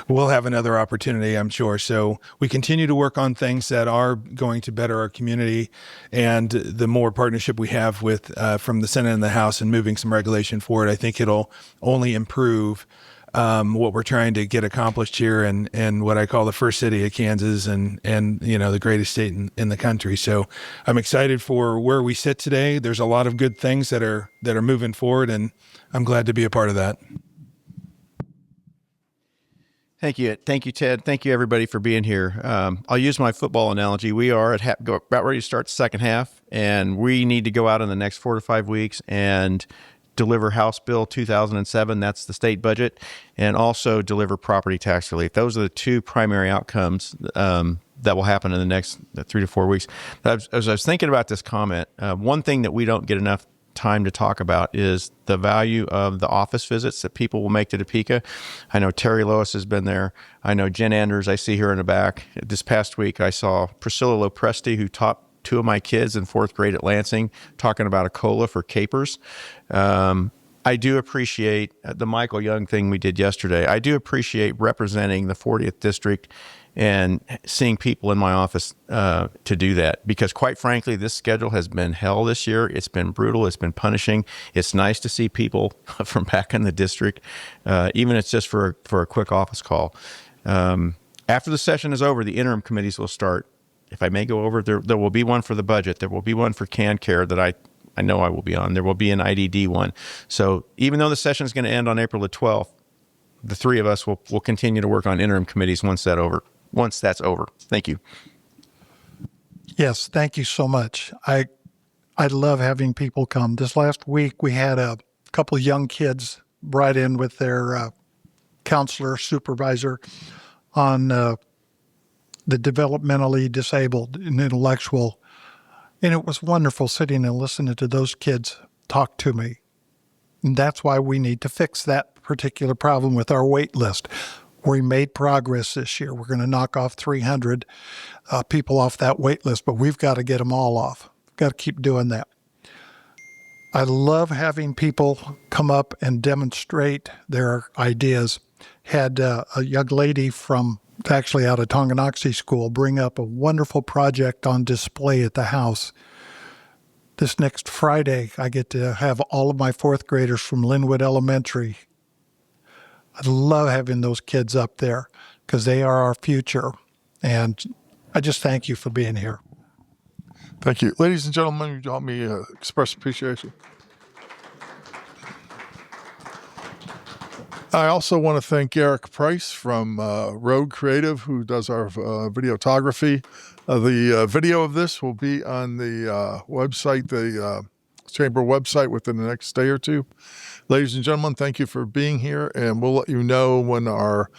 we'll have another opportunity, I'm sure. So we continue to work on things that are going to better our community, and the more partnership we have with from the Senate and the House and moving some regulation forward, I think it'll only improve what we're trying to get accomplished here and what I call the first city of Kansas and the greatest state in the country. So I'm excited for where we sit today. There's a lot of good things that are moving forward, and I'm glad to be a part of that. Thank you, Ted. Thank you, everybody, for being here. I'll use my football analogy. We are about ready to start the second half, and we need to go out in the next 4 to 5 weeks and deliver House Bill 2007, that's the state budget, and also deliver property tax relief. Those are the two primary outcomes that will happen in the next 3 to 4 weeks. As I was thinking about this comment, one thing that we don't get enough time to talk about is the value of the office visits that people will make to Topeka. I know Terry Lois has been there. I know Jen Anders, I see her in the back. This past week, I saw Priscilla Lopresti, who taught 2 of my kids in 4th grade at Lansing, talking about a COLA for capers. I do appreciate the Michael Young thing we did yesterday. I do appreciate representing the 40th district and seeing people in my office to do that, because quite frankly, this schedule has been hell this year. It's been brutal. It's been punishing. It's nice to see people from back in the district, even if it's just for a quick office call. After the session is over, the interim committees will start. If I may go over, there will be one for the budget. There will be one for Can Care that I know I will be on. There will be an IDD one. So even though the session is going to end on April the 12th, the 3 of us will continue to work on interim committees once that's over. Thank you. Yes, thank you so much. I love having people come. This last week, we had a couple of young kids write in with their counselor, supervisor on the developmentally disabled and intellectual. And it was wonderful sitting and listening to those kids talk to me. And that's why we need to fix that particular problem with our wait list. We made progress this year. We're going to knock off 300 people off that wait list, but we've got to get them all off. We've got to keep doing that. I love having people come up and demonstrate their ideas. Had a young lady from actually out of Tonganoxie School bring up a wonderful project on display at the house. This next Friday, I get to have all of my 4th graders from Linwood Elementary. I love having those kids up there because they are our future. And I just thank you for being here. Thank you. Ladies and gentlemen, you help me express appreciation. I also want to thank Eric Price from Rogue Creative, who does our videography. The video of this will be on the website, the Chamber website, within the next day or 2. Ladies and gentlemen, thank you for being here, and we'll let you know when our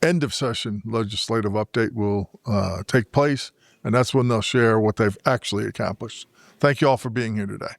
end of session legislative update will take place, and that's when they'll share what they've actually accomplished. Thank you all for being here today.